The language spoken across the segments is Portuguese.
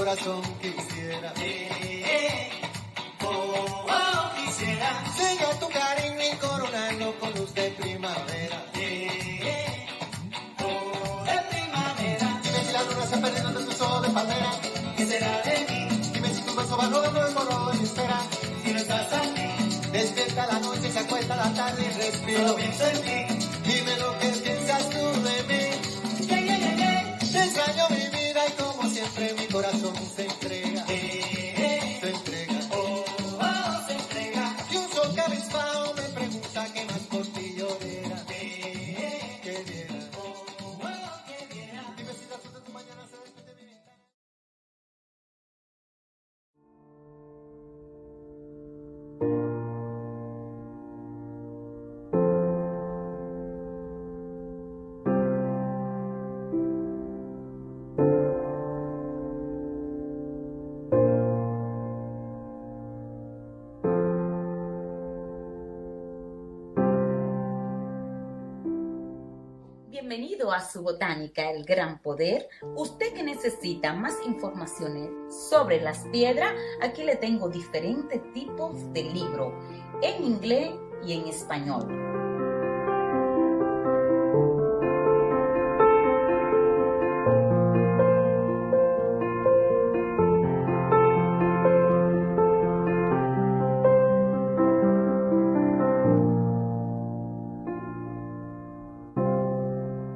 corazón quisiera. Quisiera. Tenga tu cariño y coronarlo con luz de primavera. De primavera. Dime si la luna se ha perdido de tus ojos de palmera. ¿Qué será de mí? Dime si tu beso va rodando el morro en espera. Si no estás aquí, Despierta la noche, se acuesta la tarde y respiro. solo pienso en ti. Dime lo que piensas tú de mí. Te extraño mi vida y como siempre mi corazón se entrega. Se entrega. Se entrega. Y un sol cabizbajo me pregunta qué más por ti yo diera. Que diera. Que viera. Dime si la luz de tu mañana se despide de mi ventana. Bienvenido a su botánica, el gran poder. Usted que necesita más informaciones sobre las piedras, aquí le tengo diferentes tipos de libros, en inglés y en español.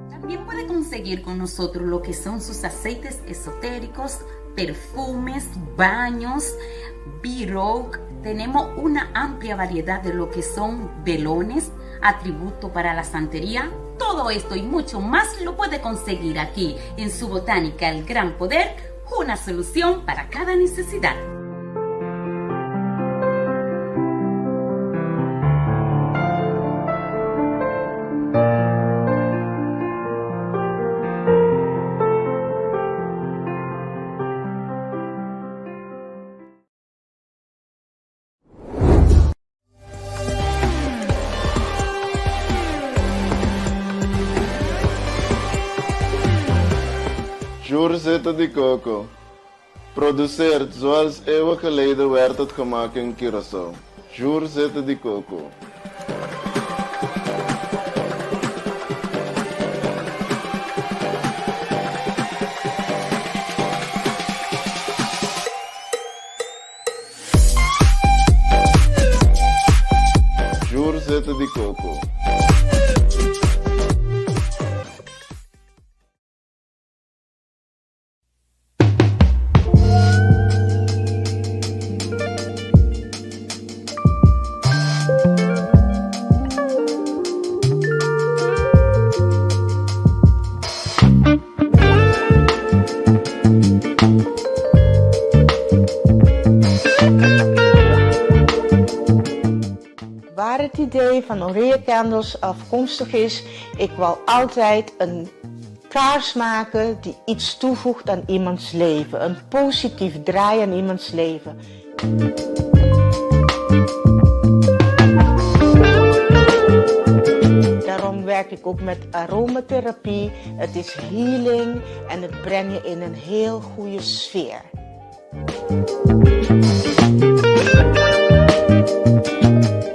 También puede conseguir con nosotros lo que son sus aceites esotéricos, perfumes, baños, B-Rock. Tenemos una amplia variedad de lo que son velones, atributos para la santería. Todo esto y mucho más lo puede conseguir aquí en su botánica El Gran Poder, una solución para cada necesidad. Juurzitten de coco. Produceert zoals eeuwen geleden werd het gemaakt in Curaçao. Juurzitten de coco. Juurzitten de coco. Waar het idee van Aurea Candles afkomstig is, ik wil altijd een kaars maken die iets toevoegt aan iemands leven. Een positief draai aan iemands leven. Daarom werk ik ook met aromatherapie. Het is healing en het brengt je in een heel goede sfeer.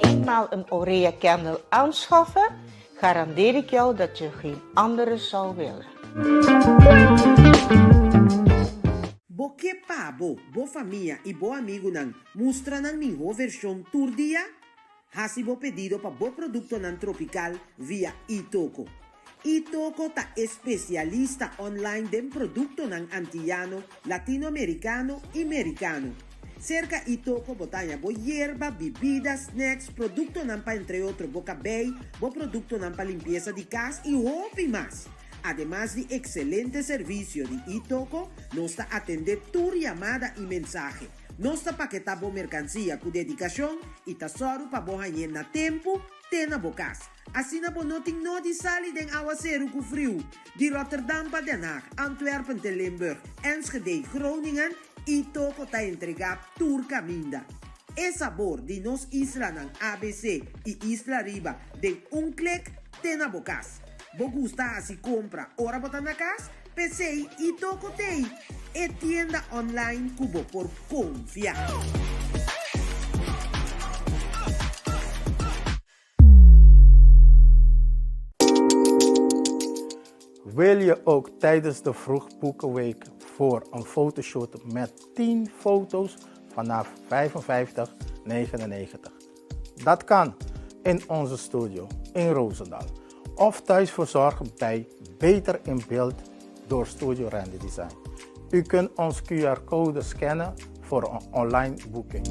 Eenmaal een Aurea Candle aanschaffen, garandeer ik jou dat je geen andere zal willen. Bo que pabo, bo família e bo amigo nan mustra nan minho versão turdia? Hasi bo pedido pa bo producto nan tropical via Itoco. Itoco ta especialista online den producto nan antillano, latinoamericano y americano. Cerca Itoco botanya bo hierba, bebidas, snacks, producto nan pa entre otros bo cabello, bo producto nan pa limpieza de casa y hopi más. Además de excelente servicio de Itoco, nos está atender tu llamada y mensaje. Nos está paquetando mercancía con dedicación y tesoro para vos na tempo, tena bocas. Así na bonoting no di sali den aguacero con frio. Di Rotterdam pa Den Haag, Antwerpen te Limburg, Enschede, Groningen, Itoco ta entrega turca minda. El sabor de nos isla nan ABC y Isla Riba de un clic tena bocas. Bo gusta así compra, ora botan na casa, pensei e toco tei. e tienda online cubo por confiar. Wil je ook tijdens de Vroegboekenweek voor een fotoshoot met 10 foto's vanaf 55,99? Dat kan in onze studio in Roosendaal of thuis verzorgen bij Beter in Beeld door Studio Randy Design. U kunt ons QR-code scannen voor een online boeking.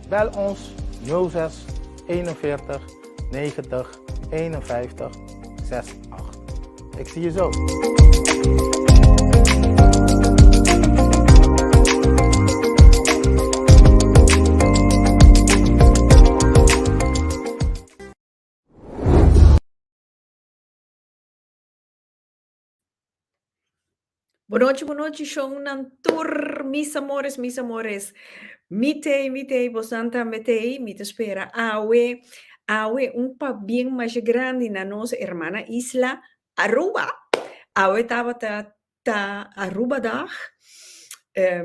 Bel ons 06 41 90 51 68. Ik zie je zo. Boa noite, show nan tour, mis amores, mis amores. Mitei, bosanta metei, me te espera. Awe, pa bien más grande na nossa hermana isla Aruba. Awe tava ta Aruba dag.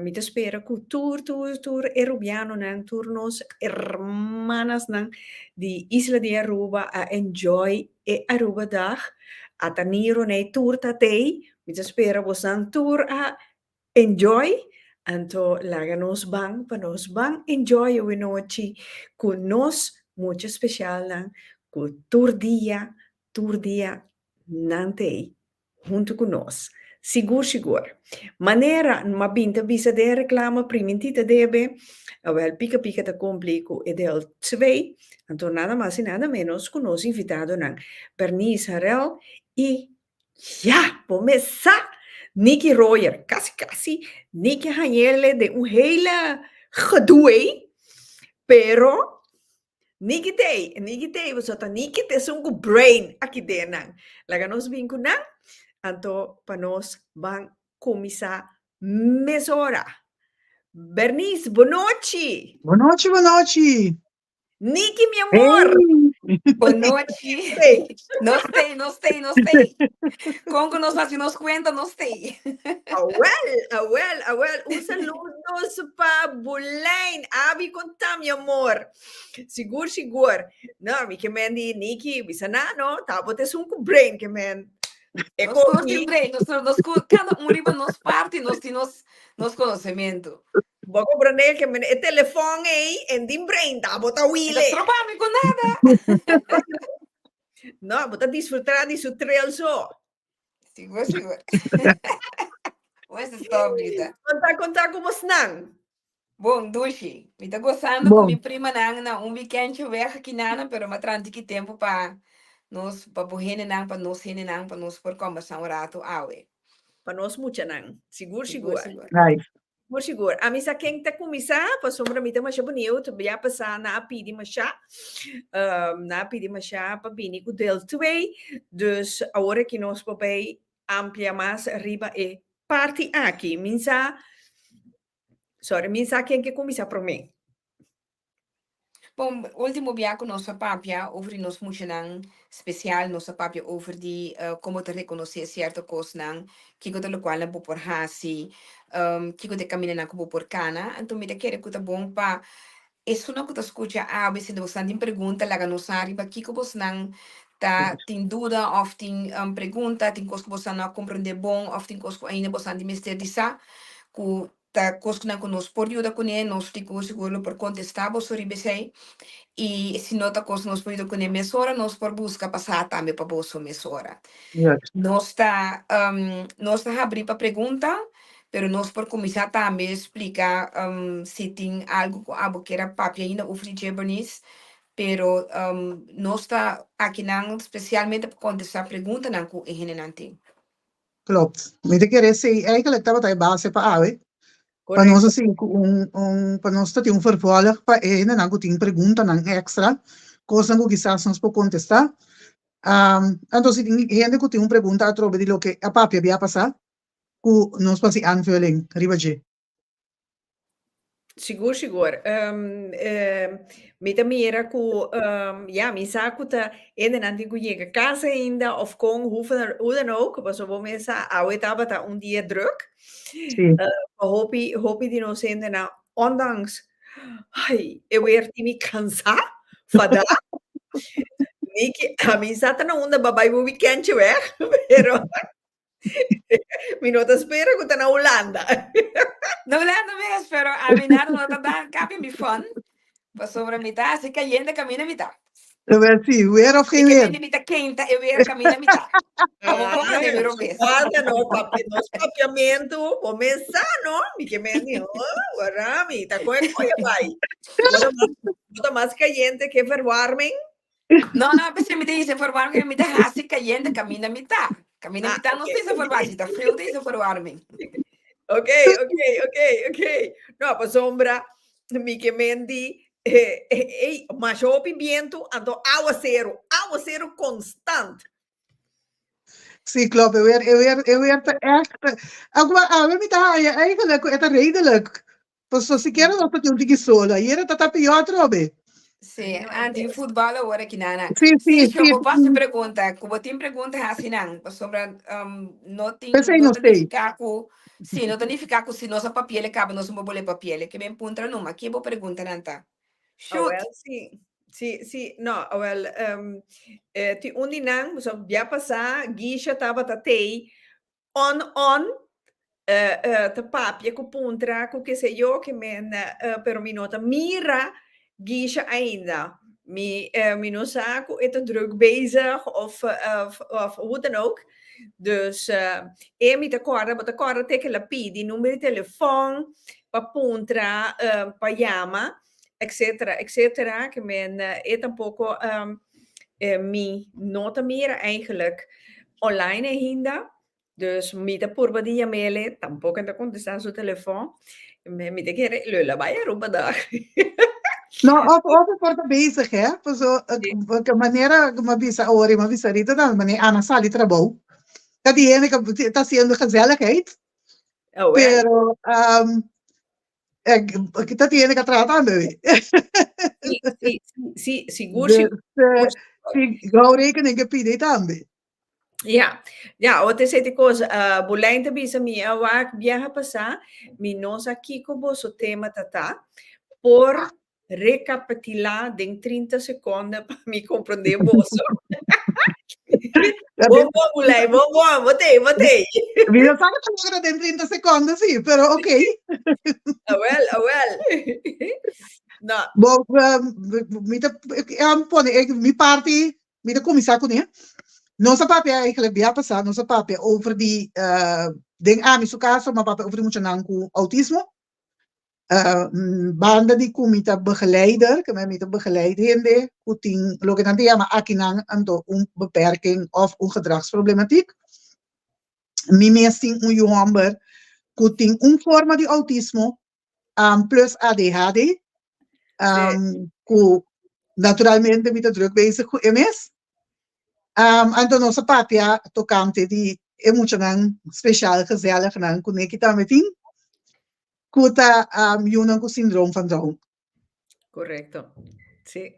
Me te espera ku tour Erubiano nan turnos hermanas nan di isla de Aruba a enjoy e Aruba dag. Ataniro nei tour tatei. Me te espera bosan tour a enjoy. Anto laga nos bang, pa nos bang enjoy o noche con nos muito especial nan ku tour dia nantei junto con nos. Sigur. Manera ma binta bisa de reclama primentita debe, wel pica ta complico e del 2, anto nada más y nada menos con nos invitado nan Bernice Harel y ja, pomesa Nikki Royer, casi Nikki Hanyele de un hele gedoe, pero Nikki Day, was dat Nikki te sungu brain aqui denang. Laga nos vincunan, anto panos bang komisa mesora. Bernice, boa noite. Boa noite. Nikki, mi amor. Boa noite. Não sei. Como nos faz nos cuenta, não sei. Well. Un saludos pa Bulain. Abi conta, mi amor. Sigur. No, mi que men di Nikki, bisa na, no? Tapo te sun ku brain que men. Cada riba nos parte, nos conhecimento. Boco branel que men e telefone aí en din brain, tapo ta wile. Não trabalho com nada. No, bota disfrutar de su trail so. Sigur. Essa história. Conta como snang. Bom, Dushi, me tá gostando com minha prima na weekend eu vejo aqui nana, pero me tranti que tempo para nos para para nos por conversar rato awe. Para nós mucha nang. Sigur. Nice. Sigur. A misa quem tá começar, para sombra mita mas bonito, já passar na pidi masha. Na pidi masha para bini com del 2. Dus agora que nós papai amplia mais arriba e parte aqui. Minsa quem que começar para mim. Bom, último dia com nossa papia, over nos muchanang especial, nossa papia over de como te reconhecer certa coisa nang, que eu te lo qual na por hasi, que eu te camina na como por cana, então me quer que tá bom pa isso não que tu escuta a vez de você tem pergunta lá no arriba que você não tá tem dúvida ou tem pergunta, tem coisa que você não compreende bom, ou tem coisa que ainda você tem mistério de sa, que tá coisa que não conosco por ajuda com ele, nós ficamos seguro por contestar você ribesei e se não tá coisa nós por ajuda com ele mesora, nós por buscar passar também para você mesora. Yes. Nós tá abrir para pergunta. Pero nós por começar também explicar se tem algo que era papia ainda oferecer Bernice, pero nós está aqui não especialmente para contestar perguntas não que generante. Klopt. Met ik er zei eigenlijk dat wij base pa awe. Para nós assim para nós ter vervolg pa na nango tem pergunta nang extra, coisa que quizás nós por contestar. Então se tem gente que tem pergunta a trobe de lo que a papia via passar. Ku nos pasi aanvulling, Ribaji. Sigur, sigur. Mita mira ku ja, mi saku ta in en antigo llega casa ainda of kon hoe dan ook, was op mensen oude tabata un dia druk. Sim. Hopi die no zende na ondanks ai, eu weer timi cansa fada. Niki, a mi sata na unda babai bu weekendje weg, pero mi nota spera ku ta na Holanda. No Holanda mesmo, pero a mim nada não tá cabe me fun. Passou para mitad, así que yendo camina mitad. Sim, weer of E geen que weer? vem mitad quente, eu ia camina mitad. Vamos com a número vez. Guarda, no, nos papiamento, começar, no? Mi que me ni, guarami, ta koe koe vai. Bota mais caliente que verwarming. Não, não, pensei me dizer formar que mitad así que yendo camina mitad. Camina mitad não sei se formar, se tá frio tem se formar. Ok. No, pues sombra, mi que mendi, mas o pimiento, ando aguacero constante. Sim, klopt. Eu werd echt. We moeten eigenlijk het redelijk. Dus zo si quiero dat je die sola. Hier dat heb je trobe. Sim, antes futebol agora aqui na. Sim. Eu posso perguntar, como tem pergunta assim não, sobre não tem Não sei. ficar com, sim, não tem ficar com se nossa papel acaba nosso mobile papel, que me punta numa, que vou perguntar nanta. Oh, well, sí, no, well, ti uninang, so bia pasa, gisha taba tatei, on, te papje ku puntra, ku que sei yo, que men, pero mi nota, mira, gisha ainda. Mi no zaku is te druk bezig of hoe dan ook. Dus met de corda teken la pidi, nummer de telefoon, pa puntra, pa llama, etcetera, que men het een poco mi nota meer eigenlijk online hinda. Dus met de purba di jamele, tampoco te contestar su telefoon. Me te kere lula vaya rupa dag. Nou, op wordt bezig, hè? Zo, maneira, uma visa rita, dan wanneer Ana sali trabalho. Dat die ene está sendo gezelligheid. Oh, pero, dat die ene que tratando. Sí, seguro. Sim, hou rekening que pide também. Ja, outra coisa, bulenta bisa mi awak viaja passar, mi nosa kiko bo so tema tata, por recapitular em 30 segundos para me compreender bolso. Vamos, botei. Vida sabe que agora tem 30 segundos, sim, pero ok. Well. No. Bom, mi parte, mi comisar com ele. Nossa papel eigenlijk via passar, nossa papel over die ding aan mijn caso, maar papel over moet je com autismo. Banda die comita begeleider, que met een begeleidende, kuting loket aan die maar akinang anto beperking of gedragsproblematiek. Mi meesting jongen kuting forma de autismo plus ADHD. Ku naturalmente met de druk bezig com MS. Então nossa papia tocante de emocional speciaal gezellig nan kunekita meting kuta yunang ku syndroom van Down. Correcto. Sí.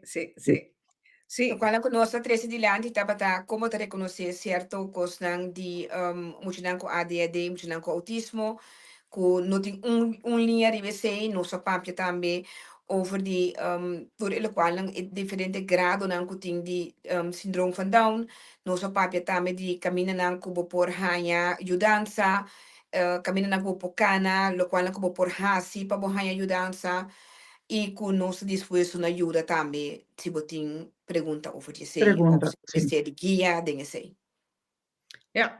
Lo cual conosco Tracy Dilanti tabata como te reconocer cierto cosas de emocional com ADHD, emocional com autismo, que não tem linha de BC, nossa papia também over die por ele qual diferente grado nan kuting di syndroom van Down no so papia tame di camina nan kubo por hanya ajudanza camina nan kubo cana lo qual nan kubo por hasi pa bo hanya ajudanza e ku no se después una ayuda también si botin pregunta over je sei of se de guia dingen sei. Ja.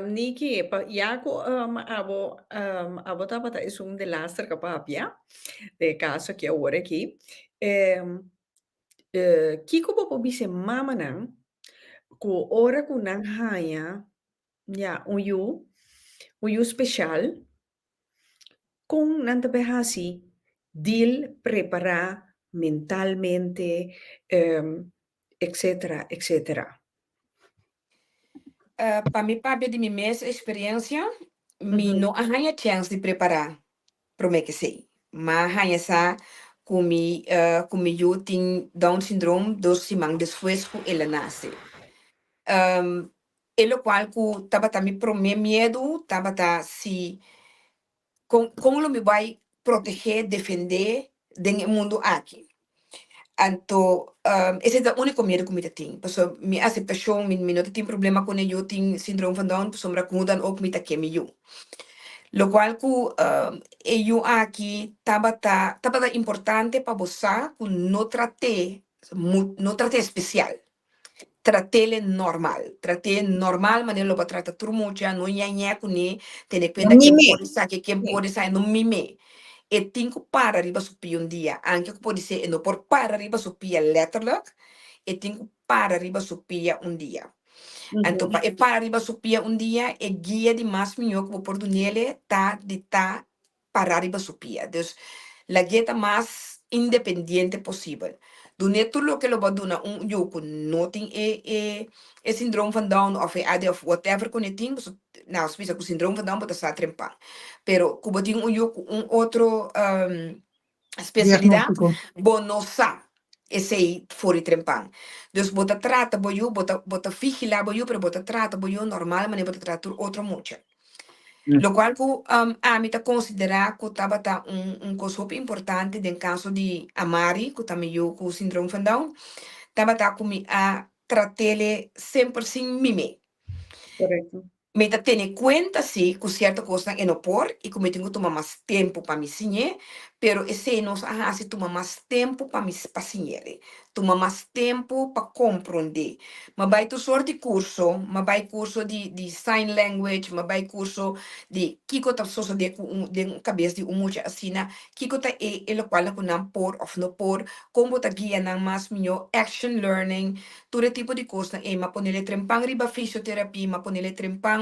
Niki, jako abo tapata is de laatste kapapia, de caso que ahora aqui. Kiko popo bise mama nan, ko ora ku nan haya, ja, uyu special, con nanta behasi, dil preparar mentalmente, etcétera. Para mi papi de minha experiência, me não arranha chance de preparar. prome que sei. Mas hanya sa kumi yo ting Down syndrome 2 semanas después que ela nasce. E lo qual ku tabata mi prome medo, tabata si como me vai proteger, defender do mundo aqui. Então, esse é o único medo que eu tenho. Porque minha aceitação, não tem problema com eu tenho síndrome van Down, porque eu mudan ook met que me eu. Lo qual que eu aqui tava importante para você que não trate especial. Tratele normal, mas lo trata turmucha, no nyanha kuni, tene cuenta quem pode sair no mime. E tenho para arriba supir dia, anche que pode ser no por para arriba supir letterlijk, e tenho para arriba supir dia. Então, para arriba supir dia, e guia de mais melhor que por nele tá para arriba supir. Dus, la guia mais independente possível. Doen tudo lo que lo va doen yo con nothing syndroom van Down of AD of whatever con het ding, nou spisa com syndroom van Down bota sa trempa. Pero kubo ding yo outro especialidade, bonosa esse fori trempan. Dus bota trata boyo, bota vigila boyo, pero bota trata boyo normal, mas bota trata outro mucho. Lo qual a mim considerar que estava coisa super importante no caso de Amari, que também eu com síndrome van Down, estava comigo a tratar-lhe 100% mime. Correto. Me tem conta sim que certa coisa é não por e como eu tenho que tomar mais tempo para me ensinar, pero esse não se toma mais tempo para me ensinar, toma mais tempo para compreender. Mas vai tu sorte curso, mas vai curso de sign language, mas vai curso de kiko tá só de cabeça de muita assina, kiko tá o qual não por ou não por, como tá guia não mais melhor action learning, todo tipo de coisa, mas ponele trempang riba fisioterapia, mas ponele trempang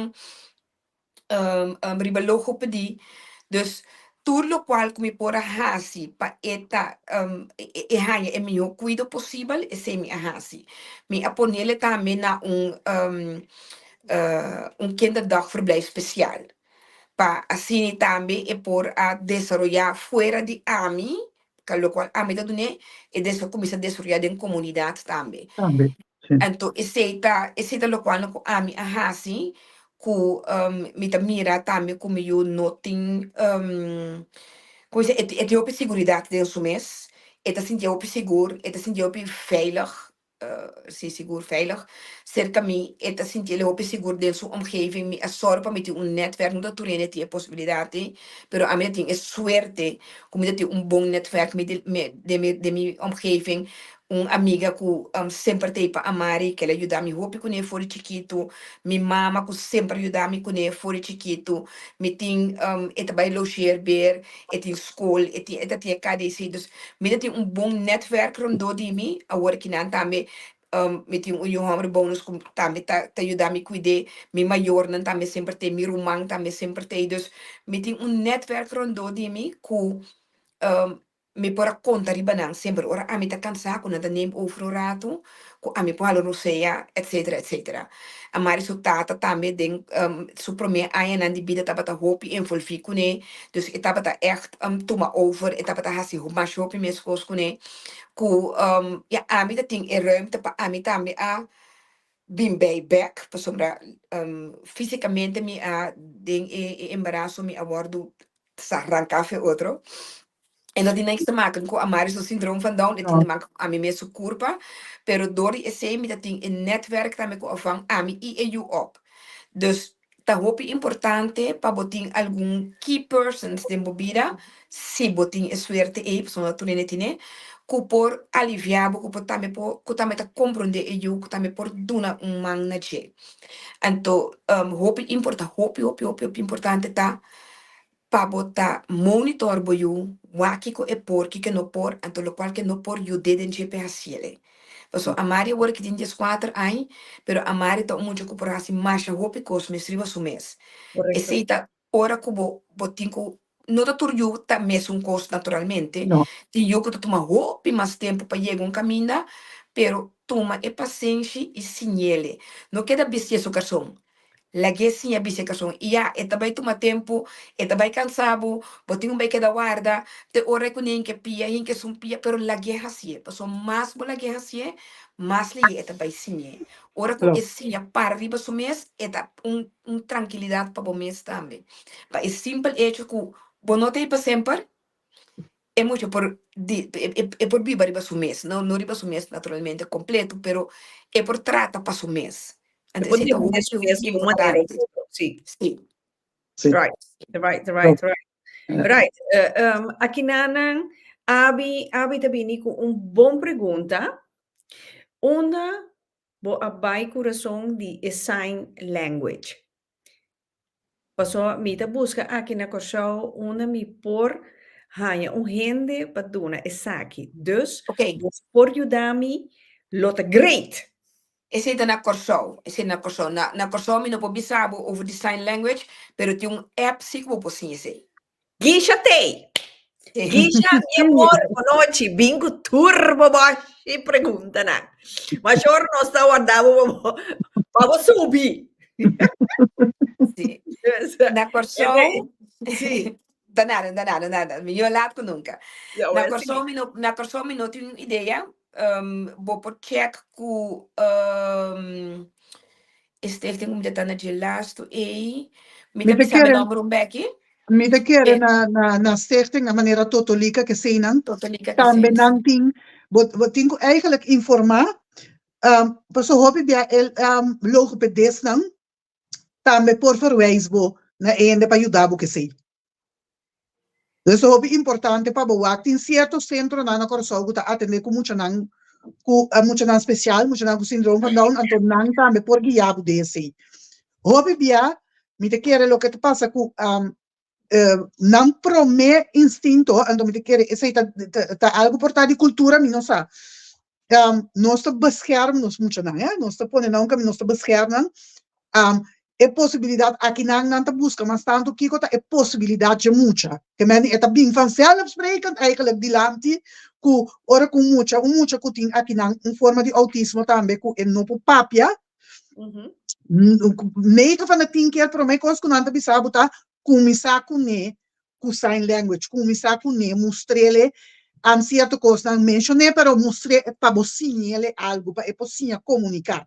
riba logopedie. Dus tudo lo qual que me pora hasi pa eta hanya é melhor cuido possível e sem me hasi. Me aponele também na kinderdagverblijf speciaal. Pa assim também é por a desarrollar fora de AMI, que lo qual AMI da dune e después começa a desarrollar em comunidade também. Então, esse é lo qual no AMI hasi ku me mira também como eu não tenho coisa é op seguridade dentro do mês é tá sentir op seguro é tá sentir op veilig sim seguro veilig cerca me é tá sentir op seguro dentro da omgeving me sorpa me ter netwerk não da turene ter possibilidade pero a mim tem é suerte como eu ter bom netwerk de minha omgeving amiga que sempre tem para Amari, que ela ajuda a me roupa com ele fora chiquito, minha mama que sempre ajuda a me com ele fora chiquito, me tem vai loger ber, tem escola, tem KDC, dus me tem bom netwerk rondom de mim, agora que não também me tem homem bônus que também tá ajuda a me cuidar, me maior não também sempre tem, me rumang também sempre tem, dus me tem netwerk rondom de mim que me pora conta ribanang sempre ora a mi ta cansa con da name over rato ko a mi palo roseia etc. A mari su tata tambe den su prome aien an di bida tabata hopi en volfi kune dus etabata echt toma over etabata hasi ho mas hopi mes kos kune ku ja a mi da ting e ruimte pa a mi tambe a been back per sombra fisicamente mi a den embarazo mi abordo sa arrancafe outro. En dat heeft niks te maken met Amari's syndroom van Down. Het heeft te maken met mijn mensen curva. Pero door die essay met dat ding in netwerk dan met afvang ami IEU op. Dus dat hoop je importante para botin algum key persons de bobida. Si botin es suerte zonder toen in het ine. Por aliviar, por também ta compreender eu, também por duna man na je. Então, hoop importante tá para botar monitor boyu, wakiko e por, que não por, então lo qual que não por you deden je PHCL. So amari work din 4 anos, pero amari tá muito corporação mais hopi cos mes riba su mês. E se tá ora cubo botinco não tá turju tá mes cos naturalmente. Ti eu que toma hopi mais tempo para chegar caminho, pero toma e paciência e sinele. Não queda bestia su carson. Lagi sim a bicicleta e eta vai tomar tempo, eta vai cansado, botinho vai que da guarda, te ora com ninguém que pia, ninguém que sum pia, pero lagi hasie, paso mais bola lagi hasie, mais li eta vai sim. Ora com Klopt. esse a par riba so mês, eta tranquilidade para o mês também. Mas é simples hecho que bonote para sempre, é muito por é por viver riba so mês, não riba so mês naturalmente completo, pero é por trata para so mês. Antes Depois você de tá isso mesmo, uma maneira. Sim. Sim. Sim. Right. Klopt. Right. Aqui nanan, abi também com bom pergunta. Onda bo abai coração de sign language. Passou mita busca aqui na corção onda me por hanya gente paduna esaki. Dus Ok. por ajudar-me lota great. Esse é na Corsol. Esse é na Corsol. Na Corsol, eu não vou saber over the sign language, pero tem app sim que vou poder esse. Gisha tem. Gisha, mi amor, boa noite. Bingo turbo baixi pergunta na. Mas eu não está guardado para subir. Sim. Na Corsol. Sim. Danada. Melhor lado que nunca. Na Corsol, eu não tenho ideia. Vou por check com este tem como já na de last e me Mita tem sabe keren, número Becky. mita keren na stichting, na manera totolika kasi nang, Totalica que tambe sim. nang ting, botingo eigenlijk informa, paso hopi bia logopedist nang, tambe por verwijsbo na ende pa ayudabo kasi. Dus hopi importante pa bawak tin cierto centro na Corsol guta atende ku mucha nang special, mucha nang syndrome van Down, anto nang tambe por guiabo desse. Hopi bia, mita kere lo que te pasa ku não prome instinto, então me quer esse tá algo por tá de cultura mi não sa. Nós tá beschermos muito não, nós tá pondo não que nós tá beschermos. É possibilidade aqui não tá busca, mas tanto que é possibilidade de muita. Que men é tá bem vanzelfsprekend eigenlijk die lanti ku ora com muita que tem aqui não forma de autismo também ku é no papia. 9 van de 10 keer para mim coisa que não tá bisabo tá começar com sign language, começar com mostrele certa coisa não mencionei, pero mostrei para você ele algo para poder comunicar.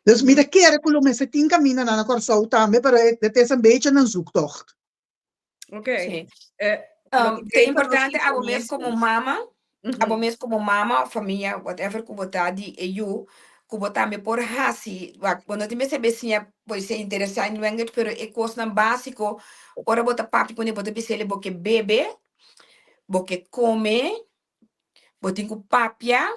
Dus me de keren que me se tinha caminho na Corsol também, pero het is een beetje een zoektocht. Ok. É importante a mesmo como mama, a mesmo como mama, família, whatever que botar de eu que botar me por hasi, quando te me se besinha pode ser interessante no inglês, pero é coisa básico, ora botar papi quando botar bisele boque bebe, boque come, botar com papia,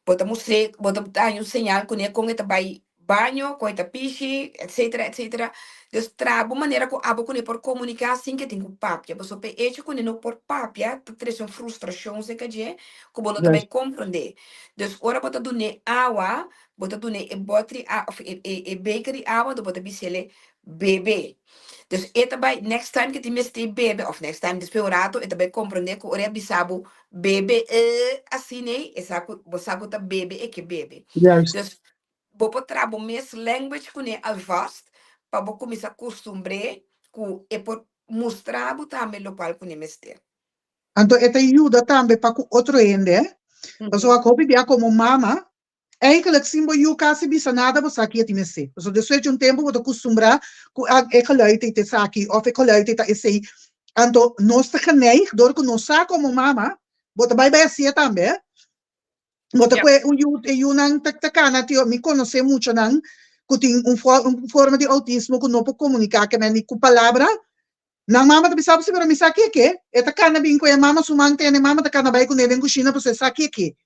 botar museu, botar um sinal com ele vai banho, com ele pichi, etc. Dus trabo maneira que abo com ele por comunicar assim que tem com papia, mas o peixe com ele não por papia, traz uma frustração se que é, que bom também compreender. Dus ora botar do ne água, botar do ne botri e bakery água, do botar bisele bebê. Dus eta bij next time que time ste bebe of next time despeurato eta bij compreender que ora bisabo bebe assim né essa bosaco ta bebe e que bebe. Dus bo potrabo mes language kune alvast pa bo começar a costumbrar ku e por mostrar também local kune mester. Então eta ajuda também para o outro ende. Então a copy bia como mama eigenlijk zien we je kasi bisa nada we saki het imesse. Dus depois de tempo we acostumbrar com e geluid te saki of e geluid te esse. Anto nós te geneig door que nós sa como mama, bota vai assim também. Bota que eu não te cana tio me conhece muito não, que tem forma de autismo que não pode comunicar que nem com palavra. Nang mama te bisa pero me saki que eta cana bem com a mama sumante ne mama te cana vai com ele em cozinha para você saki que.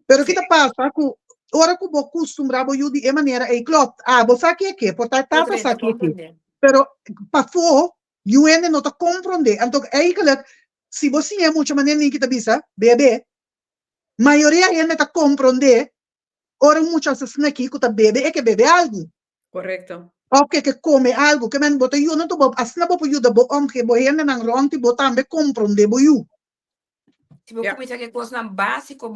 Pero kita pasa ku ora ku bo costumbrabo yu di maneira e klot bo saki aqui portar tapa saki aqui pero pa fo yu ene não tá compreender então eigenlijk se você é muito maneira nem kita bisa bebe maioria ene tá compreender ora muitas vezes aqui que tá bebe é que bebe algo correto ok que come algo que men bota yu não tô bo asna bo yu da bo que bo ene nang rong ti bo tambe compreender bo yu Tipo, começar que coisa básico,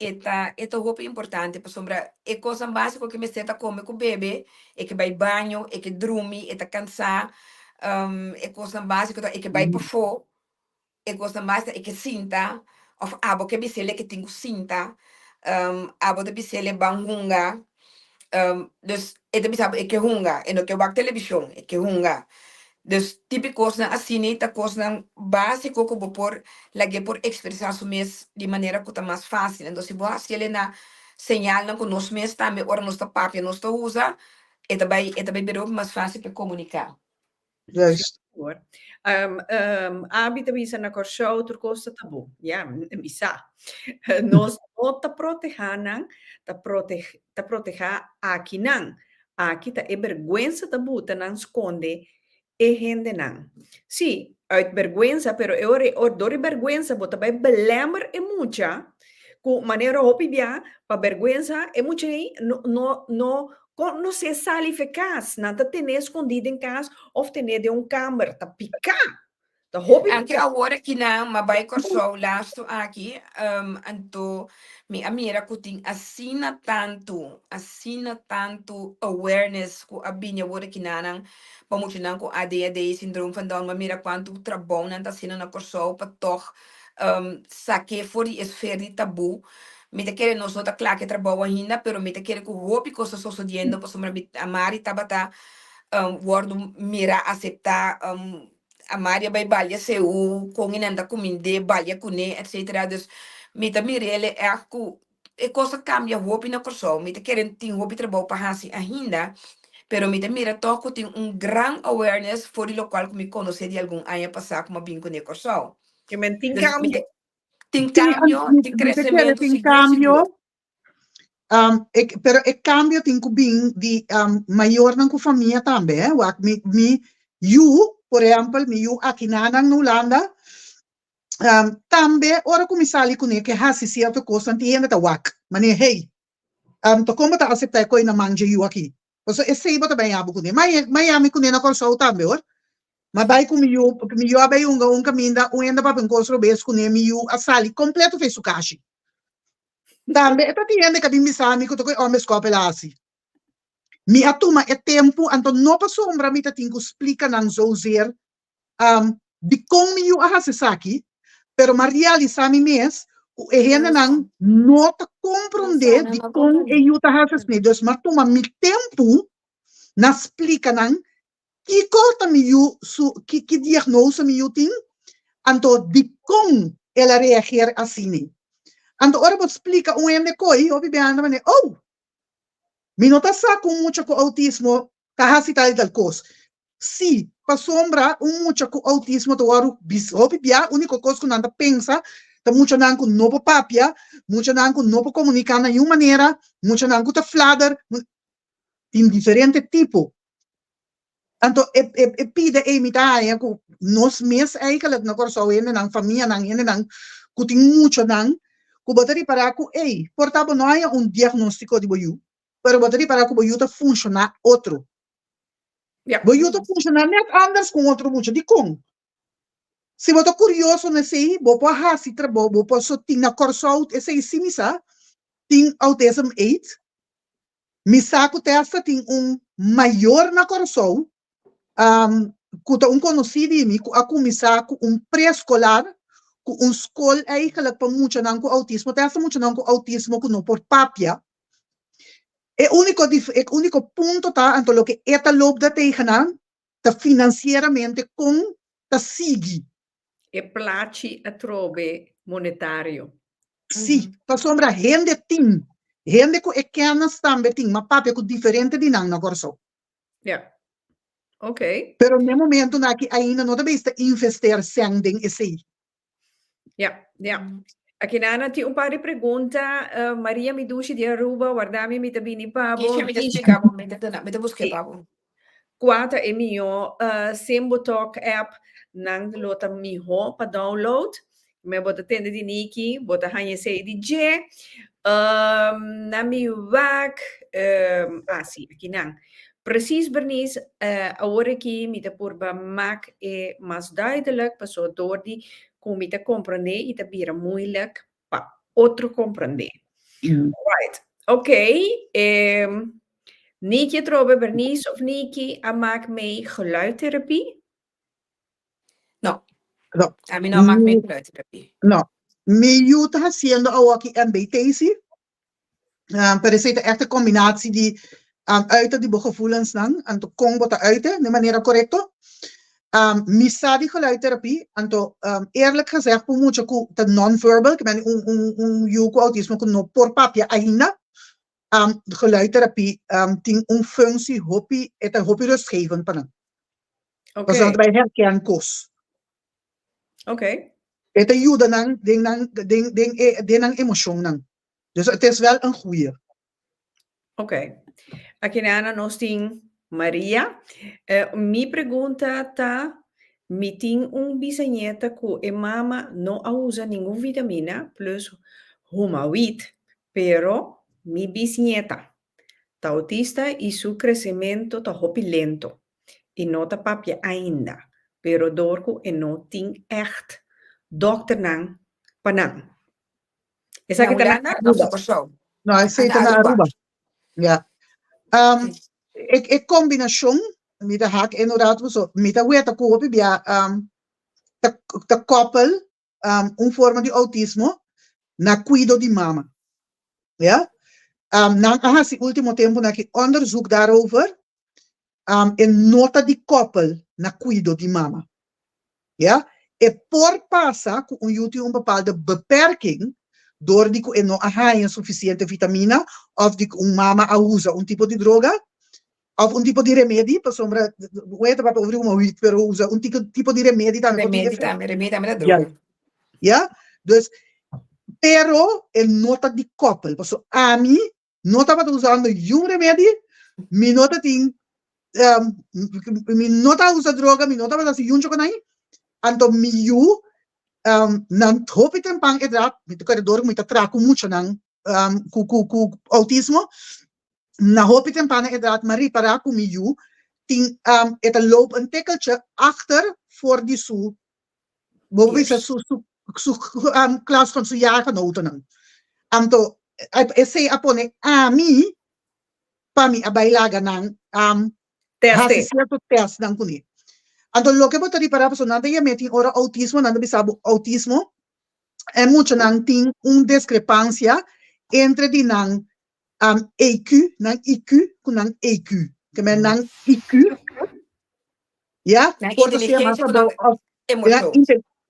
esta roupa importante, para sombra, é coisa básica que me senta come com o bebê, é que vai banho, é que dorme, é que cansar, é coisa básica, é que vai para fora, é coisa básica, é que sinta, of abo que bisele que tenho cinta, abo de bisele bangunga, dus ito bisa é que hunga, é no que eu televisão, é que hunga. Dus típicos na assim, tá coisa na básico que vou por lagi por expressar su mes de maneira que tá mais fácil. Então se você ele na señal na que nos mes também ora nos papel nos usa, é também bem mais fácil para comunicar. Juist. Hoor. Abi bisa na korsho tur costa tabu. Ja, bisa. Nos no ta protejanang, ta proteja aki nang. Aki ta e vergüenza tabu ta nang esconde e gente nang. Sì, uit vergüenza, pero e ore dori vergüenza bota vai belemmer e mucha. Ku maneira hopi bia, pa vergüenza e mucha no se sale eficaz, nada tener escondido em casa, ou tener de câmera, tá picar. Tá Anche agora que na mabai corso lasto aqui, anto mi amira kuting assina tanto awareness ku abinya agora que nanang pamuchinan ko ADHD syndrome van Down, mamira quanto trabalho nanta sina na corso pa toch saque for die esfera de tabu. Me te quere nós outra claro que trabalho ainda, pero me te quere que o hopi coisa sucedendo, para sombra amari tabata wordo mira aceitar a Maria vai balha seu com inanda cominde balha cune etc. Dus mita mirele é que e coisa cambia hopi na corso mita querem tem hopi trabalho para hasi ainda pero mita mira toco tem gran awareness for o local que me conhece de algum ano passado como bem com o corso que men tem cambio tem cambio tem crescimento tem cambio pero e cambio tem que bem de maior na família também wak mi you por exemplo mi you aqui na Holanda também ora começar com que hasi certa coisa tem ainda wak mane hey to como tá aceitar coi na manja you aqui so esse aí bota bem abo com Miami com na corso também ora mas vai com mi you abai caminho ainda para ben construir bes com mi you a sali completo fez o caixa também é tem ainda que bem me sabe que to coi homem escopelasi mi atuma é tempo então não passou sombra mi tem que explicar não zozer de como eu a aqui pero mas realizar mi mês o gente não tá compreender de como eu tá haces medios mas toma mi tempo na explica não que corta mi eu que diagnose mi eu tem então de como ela reagir assim então ora vou explicar gente coi eu bem anda mas mi nota sa com mucho com autismo kahasi tal coisa sim para sombra mucho com autismo to waru bisopi bia único coisa que nada pensa tá mucho nan com novo papia mucho nan com novo comunicar na uma maneira mucho nan com ta flader tem diferente tipo então pide imitar com nós mes que na corso nan família nan com tem mucho nan com bateri para com portavo não há diagnóstico de boiú pero bateri para que boiú funcionar outro boiú funcionar net anders com outro mucho de como se você curioso nesse aí vou para hasi trabalho vou para só tem na corso esse aí sim misa tem autism 8 misaco testa tem maior na corso kuta conhecido mi aku misaco pré-escolar com escola aí que ela para muito não com autismo testa muito não com autismo com não por papia é único ponto tá então lo que esta lobda tegen tá financeiramente com tá sigue e placi a trove monetário sim para sombra gente tem gente com equanas também tem mas papia com diferente de não agora só ok pero no momento na que ainda não deve estar investir sangue esse Aqui na ti um par de pergunta Maria Midushi de Aruba guardami mi tabini pabo me explicava me te busquei pabo quata e mio Sembotalk app nang lota mi ho pa download me bota tende di Niki bota hanya sei di J na mi wak sì aqui nang precies Bernice agora aqui mi te purba mak e mas duidelijk pa so door die kom je te comprender, je te bira moeilijk, pa outro compreender. Right. Oké. Niki Trobe, Bernice of Niki, maakt mee geluidtherapie? No. No. A mí no maak mee geluidstherapie. No. Me está haciendo ahora aquí en BTC. Pero es esta combinatie die uit die gevoelens dan, en to kon wat uit de manier correcto. Misa die geluidtherapie, en to eerlijk gezegd, hoe moet je de non-verbal, ik ben yuko autisme, no por papia aina. De geluidtherapie, ting een functie, hobby, het een hobby rustgevend pannen. Oké. Dat wij herkennen kos. Oké. Het is juda nang, ding emotion nang. Dus het is wel een goeie. Oké. Aqui na nós tem Maria. Mi pergunta tá, mi tem bisnieta que mama não usa nenhuma vitamina plus humawit, pero mi bisnieta tá autista e seu crescimento tá hopi lento e não tá papia ainda, pero dorco e não tem echt dokter nang panang. Essa que tá na Aruba. Nou, hij zit naar Aruba. Ja. Combinação, met de haak inderdaad, met de wet kopen, via de koppel, vorm de autismo, na cuido di mama. Ja. Na het último tempo, na ik onderzoek daarover, en nota die koppel, na cuido di mama. Ja. Por passa, com een bepaalde beperking, door die que não há suficiente vitamina, of die mama usa tipo de droga, of tipo de remédio, para sombra, não é para over uma wheat, pero usa tipo de remédio também. Remédio também da droga. Ja, dus, pero nota de koppel. So, a mim, nota para usando remédio, mi nota tem, mi nota usa droga, mi nota para usar choconai, anto mi nan hopi tempang edrat mit corredor mit traco muito nan cu autismo na hopi tempang edrat maar repara cu miu ting et loop een tikkeltje achter voor die su boven su klas van su jaargenoten nan anto ese apone a mi pa mi abailaga nan test nan kuni. Anto lo que botar para persona de meting ora autismo nando bisabo autismo é mucho nang ting discrepancia entre di nang EQ nang IQ con nang EQ que men nang IQ ja por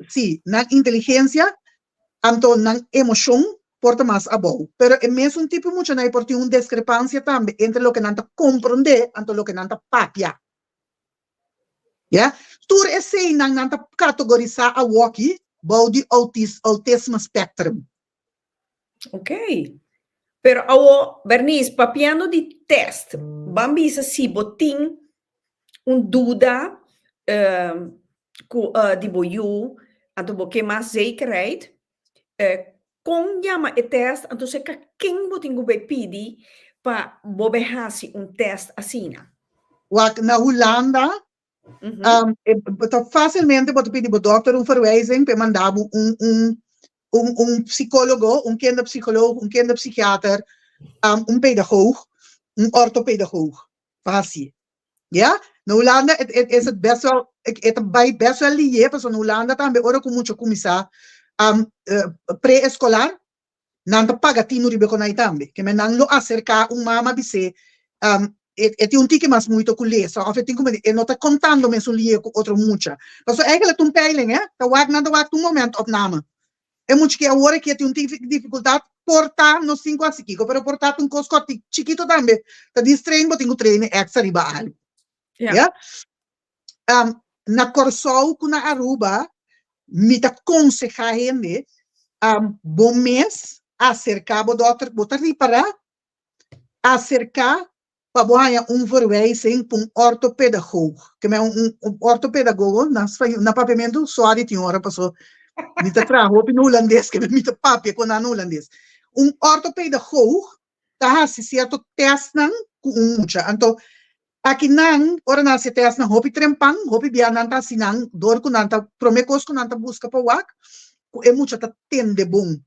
sí nang inteligencia anto nang emoción porta más abo pero é mesmo tipo mucho nai por discrepancia también entre lo que nanta comprende anto lo que nanta papia. Ja, tur esse nang nanta categorizar a walkie bou die autisme spectrum. Ok. Pero awo Bernice, papiando di test, bambisa si botin duda di boju, anto boke mais zekerheid, kon llama e test, anto se ka king botin go pidi pa bobe hasi test asina. Wak na Holanda facilmente pode pedir para o doutor verwijzing para mandar psicólogo, kinderpsycholoog, kinderpsychiater, pedagoog, orthopedagoog. Fácil. Ja? Na Holanda is het best wel, het best wel lief, parce in Holanda também ora com muito começar pré-escolar, nanta paga tino ribe con ai também, que men nang lo acerca mama bise e ti un tique mas muito culesa, of it como e nota contando me lie com outro mucha. Mas eigenlijk een peiling, hè? Dat waak na dat moment opname. É muito que agora que tem dificuldade portar no 5 a 5, pero portar um coscote chiquito também. Tá distraem, botinho treine extra riba algo. Ja? Na Corsol com na Aruba, me tá aconselhando bom mês acercar o doutor, botar para acercar para boa verwijzing para ortopedagoog. Que é ortopedagoog na papamento só de tinha hora passou. Niet te vragen op in Holandês, que niet te papje kon aan Holandês. Ortopedagoog, daar se certo test nang com mucha. Então, aqui nang, ora na se test nang hopi trempang, hopi biananta sinang, dor kunanta, promekos kunanta busca pa wak, é mucha ta tende bom.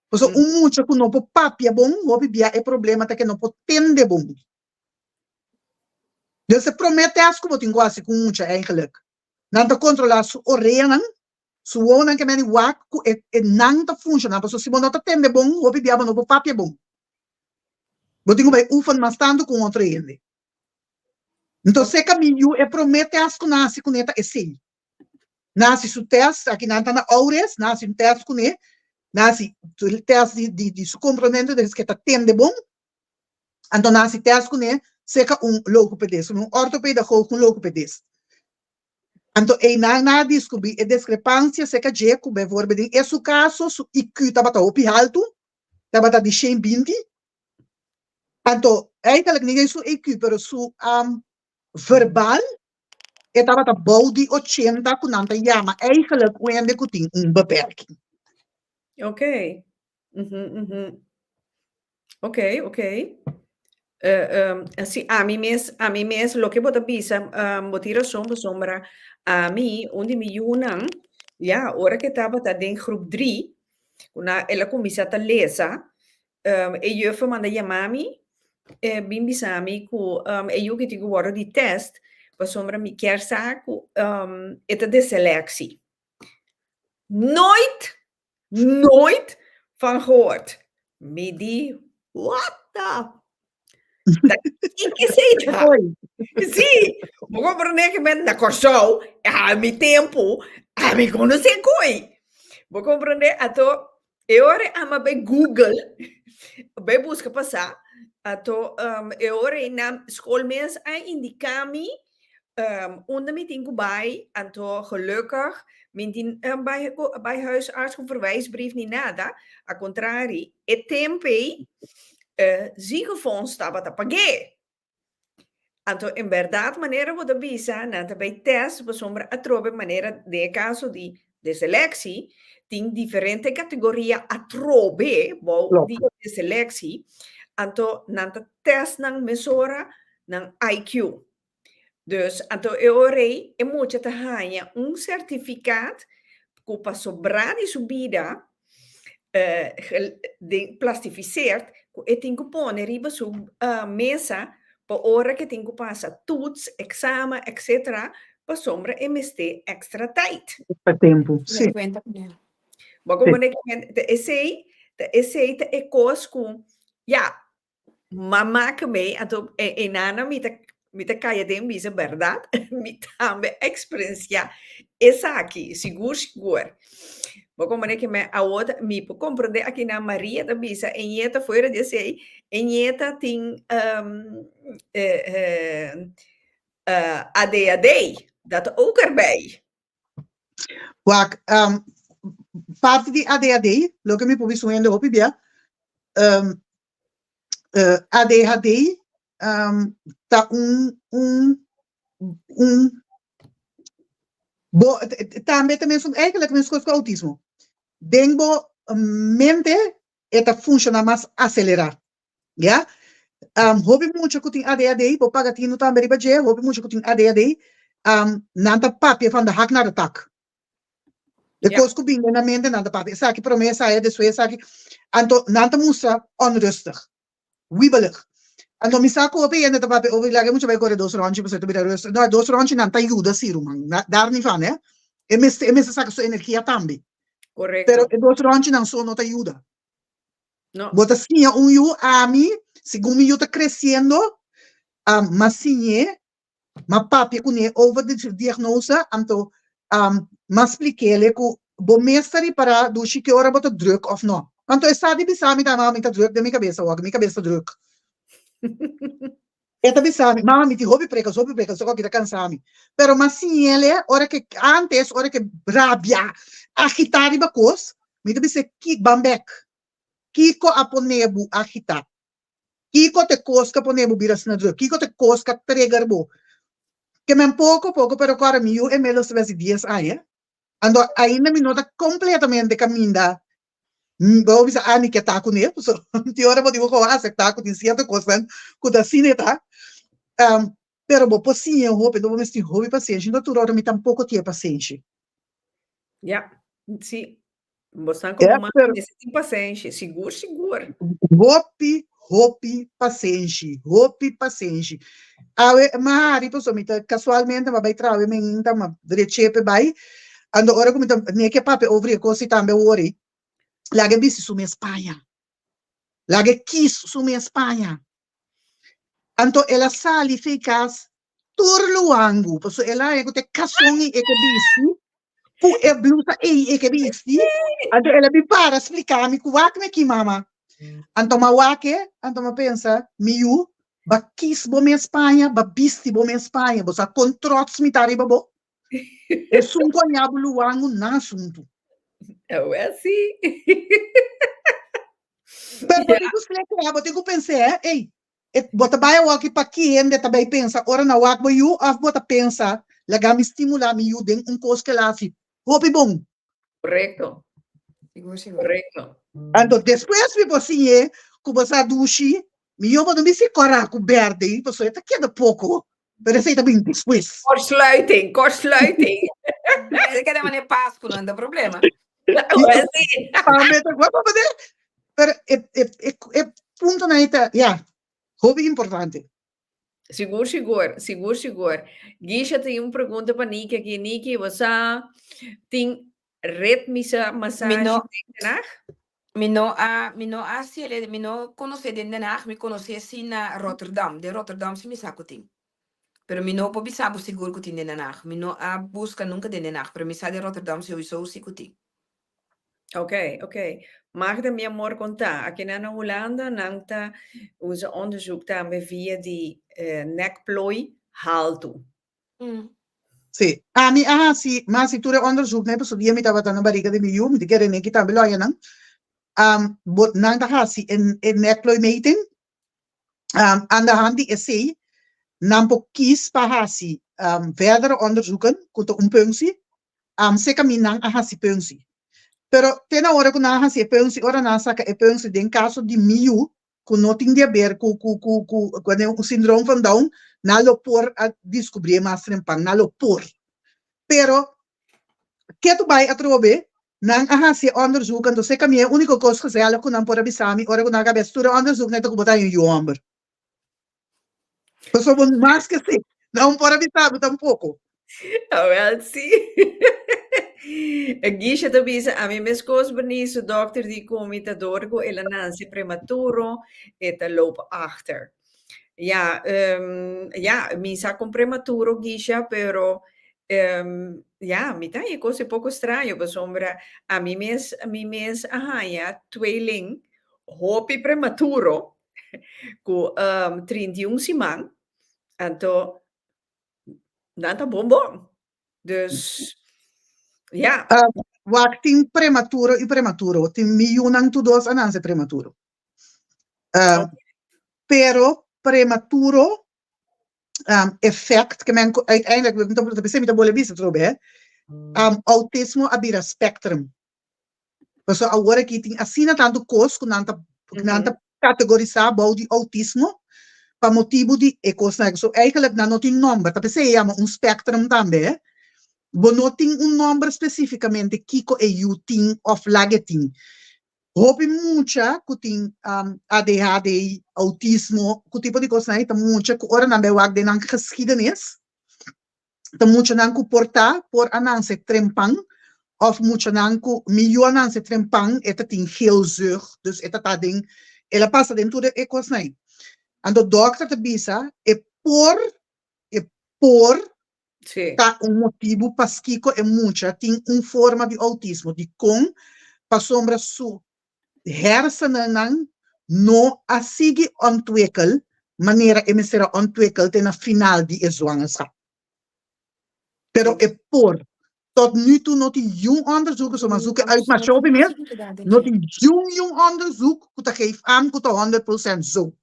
Pues mucho que no po papia bom, hobi bia é problema tá que não po tende bom. Dus ze promete as como tem quase com muita eigenlijk. Nanta controlar su orelha, su ona que meni wak ku e nanta funciona, pues se não tá tende bom, hobi bia no po papia bom. Botinho vai ufan mas tanto com outro ende. Então se caminho e promete as com nasi com neta esse. Nasi su test, aqui nanta na aures, nasi um test com ne. Nasi teste de su componente de que tá tende bom. Então nasi teste com seca logopedista, ortopedagogo com logopedista. Então na descobri a discrepância seca je ku bijvoorbeeld in esse caso su IQ tabata opi alto, tabata de 120. Então eigenlijk niet su IQ, pero su verbal e tabata body 80 ku nanta yama eigenlijk wende ku ting beperking. Ok. Ok. Assim, a mim mesmo, lo que bota bisa, botira sombra, a mim, onde me junam, ja, hora que estava tá dentro groep 3, ela começa a lezer, e eu manda chamar-me, bim bisami, eu que tenho hora de teste, para sombra me quer saco, eta de selectie. Nooit van gehoord. Me die, what the? Ik sei dat. Sim, vou compreender que na corção, a mi tempo, a mi conhecer coi. Vou compreender ato, eu ama bem Google, bem busca passar, ato, eu na schoolmens a indicar-me, onde me tenho bij, ato gelukkig, mijn bij huisarts een verwijsbrief niet nada, a contrario, het tempo ziekenfonds estava a pagar. Então, em verdade, maneira vou visa, nada bij test, por sombra a trobe maneira de caso de selectie, tem diferente categoria a trobe, de selectie, então, nada test nang mesora nang IQ. Dus, então, eu orei, e muito te ganha certificado que para sobrar de subida, plastificeerd, e tenho que pôr riba sub mesa, para hora que tenho que passar toets, examen, etc., para sombra e me ter extra tijd. Para tempo, sim. Maar como de essay é coisa com, ja, mama que me, então, e nana me te caia de misa, verdade? Me também experiência essa aqui, seguro. Mas como é que a outra me compreender aqui na Maria da Bisa, em esta fora de sei, em esta tem ADHD, dat ook erbij. Wak, parte de ADHD, lo que me pude suendo hopi bia, ADHD tá também são eigenlijk mesmo coisa com autismo. Dengo mente eta funciona mais acelerar, ja? Hobby muito que tem ADHD, vou pagar tino também riba je, hobby muito que tem ADHD, nanta papia van de hak naar de tak. De coisa que bingo na mente nanta papia, sabe promessa é de sua sabe, anto nanta musa onrustig, wiebelig. Anto mi saco op en dat papia, over lage muito vai correr 2 rondjes, mas eu tô bem rustig. Não, 2 rondjes nanta ajuda siru man, dar ni fan, né? E me saca sua energia também. Correcto. Pero el otro anche non sono te ayuda. No. Bota sinha yu a mí, según yo está creciendo, mas sinye, ma papi kune over de diagnose, anto mas expliquele que bo mestari para dushi que ora bota druk of no. Anto essa de bisami da mama tá druk de minha cabeça, minha cabeça druk. Eta bisami, mama mi ti hobby preka, só que tá cansami. Pero mas sinye, ora que antes, ora que rabia, agitar iba cos, me deve que bambek. Kiko aponebu agitar. Kiko te cosca ponebu biras na druk. Kiko te cosca trigger bo. Que men pouco, pero agora mio e menos vezes dias aí. Ando ainda me nota completamente caminda. Vou bisa ani que tá com ele, so ti ora vou digo aceitar com certa coisa, com da cineta. Pero bo pocinho, roupa, do momento roupa paciente, doutor ora me tampouco tinha paciente. Ja, sim. Você É, como mãe, pero necessita paciência. Seguro, seguro. hopi paciência. Awe, mahari po so, mita, casualmente, mabay trawe, may inta, mabrechepe bay, ando ora ko mita, neke pape ovri, ko si tambe wori, lage bisi sumi Espanha. Lage kis sumi Espanha. Anto ela sali ficas turluangu, so ela e te kasongi e ke bisi, pu e blusa e ke bisi, anto ela bi para explicar-me kuwak me ki mama. Anto mawake, anto mapensa, miu, ba kis bo me Espanha, ba bisti bo me Espanha, bo sa controts mi tari babo. E sun konyabu luangu na assunto. É assim. Pero botigo explicar, botigo pensar, ei, bota vai wak pa kien, de tabay pensa, ora na wak bo yu, af bota pensa, laga mi stimula mi yu den kos que lafi. Hopi bom. Correcto. Seguro, seguro. Correcto. Ando depois vi bosinhe, kubo sa dushi, mi yu bodo mi si kora ku berde, poso eta queda pouco. Pero sei também depois. Kortsluiting, kortsluiting. Ele quer dar Páscoa, não dá problema. É assim. Pero é punto na ita, ja, hobby importante. Seguro, seguro, seguro, seguro. Guisha tem uma pergunta para Niki aqui. Niki, você tem ritmische massage Mino, na? mino asi, ele mino conhece de Den Haag, me conhece assim na Rotterdam. De Rotterdam se me saco tem. Pero mino po bisabo seguro que tem de Den Haag. Mino a busca nunca de Den Haag, pero me sa de Rotterdam sowieso si que tem. Oké, oké. Magda, mi amor, conta. Aqui na Holanda, nangta onze onderzoek daarmee via die nekplooi halto. Sì, sì, ma se tu onderzoek ne so die mi tava na bariga de miu, mi de kere ne kita belo yana. Bot nang da hasi in nekploy meeting. Aan de hand die essay, nampo kies pa hasi verdere onderzoeken, kuto punctie, seka minang hasi punctie. Pero tena ora ku na hasi punctie, ora na saka punctie den caso di miu, ku noting dia ber ku o síndrome van Down, nalo por a descobrir mais trempang, nalo por. Pero que tu vai atrobe, nang hasi onderzoeken, to seka mi único coisa que ela ku nang por abisami, ora ku na gabestura onderzoek net ku botar em Joamber. Eu sou mais que assim. Não por avisar, tampouco. Wel, zie. Guisha to bisa, a mim mescos beniso dokter die komt te dorgo e la nansi prematuro e te lopen achter. Ja, ja, mi sa con prematuro Guisha, pero ja, mi ta je cose poco strano, per sombra a mi mes, aha, ja, tweeling, hopi prematuro, ku 31 simang, anto nanta bonbon. Dus ja. Wak ting prematuro e prematuro. Ting miljoen tu dos ananse prematuro. Pero prematuro effect, que men uiteindelijk, we moeten bestemmen dat bolle bisa trobe, autismo abira spectrum. Dus agora que tem assina tanto cos que nanta categorizar bau de autismo para motivo de ecosnag. So eigenlijk não tem nome, tapi se chama spectrum também. Bo não tem nome especificamente kiko e yuting of lageting. Hopi mucha que tem ADHD, autismo, que tipo de coisa aí, tá mucha que ora na bewag de nang geschiedenis. Tá mucha nang ku porta por ananse trempang of mucha nang ku miljoen ananse trempang eta ting heel zug, dus eta ta ding ela passa dentro de coisa aí. Ando doctor te bisa e por tá motivo pasquico e mucha tem forma de autismo de com pa sombra su hersenen no a sigue ontwikkel maneira e será ontwikkel ten final die zwangerschap. Pero e por tot nu toe nog die jong onderzoekers om zoeken uit maar zo meer nog die jong onderzoek dat geeft aan dat 100% zo.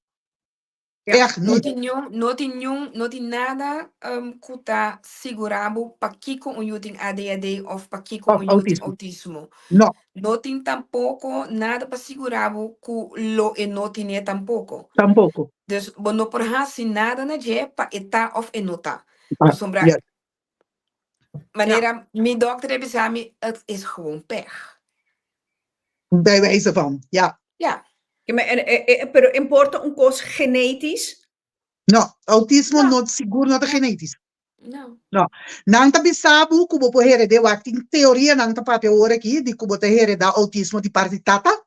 Echt Não niet. tem nada que tá segurado para que com o tem ADHD ou para que com o tem autismo. Não. Não tem tampouco nada para segurar que lo e não tem tampouco. Tampouco. Dus não por assim nada na je para eta of e nota. Sombra. Maneira, mijn dokter heeft gezegd, het is gewoon pech. Bij wijze van, ja. Ja. Pero importa un cos genetisch? No, autismo no seguro not genetisch. No. No. Nang tabi sabu kubo po herede wakting teoria nang tapate ora aqui di kubo te hereda autismo di parte tata.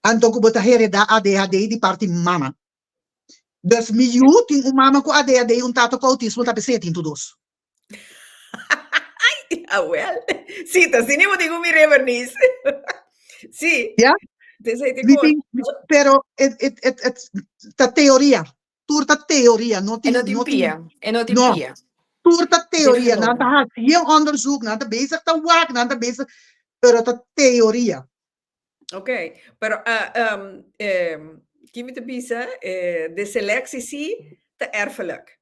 Anto kubo te hereda ADHD di parte mama. Dus miu ting un mama com ADHD un tata com autismo tabi setin todos. Ah, well. Sí, tá nem vou digo mi revernis. Sí. Ja? Meeting, pero ta teoria. Turta teoria, not En not impia. En not impia. Turta teoria, nanta hat hier onderzoek, nanta bezig te wak, nanta bezig, pero ta teoria. Ok, pero kimi te bisa, de selectie zie te erfelijk.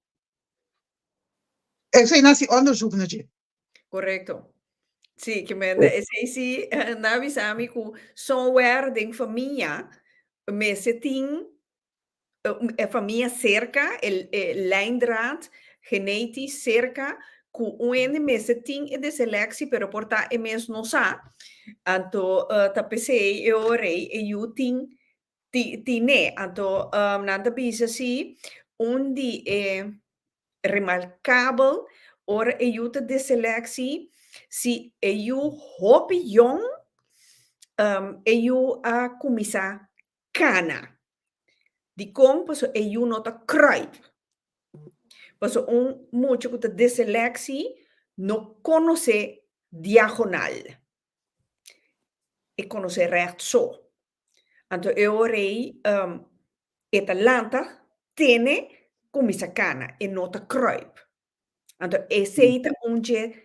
Er zijn nasi onderzoek na je. Correcto. Sí, que me esse na visami ku somewhere ding família, me setting família cerca, lijndraad, genetisch cerca, ku uende me setting de selectie, pero porta e mes no sa, anto tapese e orei e you tine, anto nanta bisa si, undi remarcabel, or e you de selectie, si eu hopi jong eu a kumisa kana di kong paso eu nota kruip paso mucho que de selectie no conoce diagonal e conoce rechtso anto eu rei etalanta tiene kumisa kana e nota kruip anto eseita unje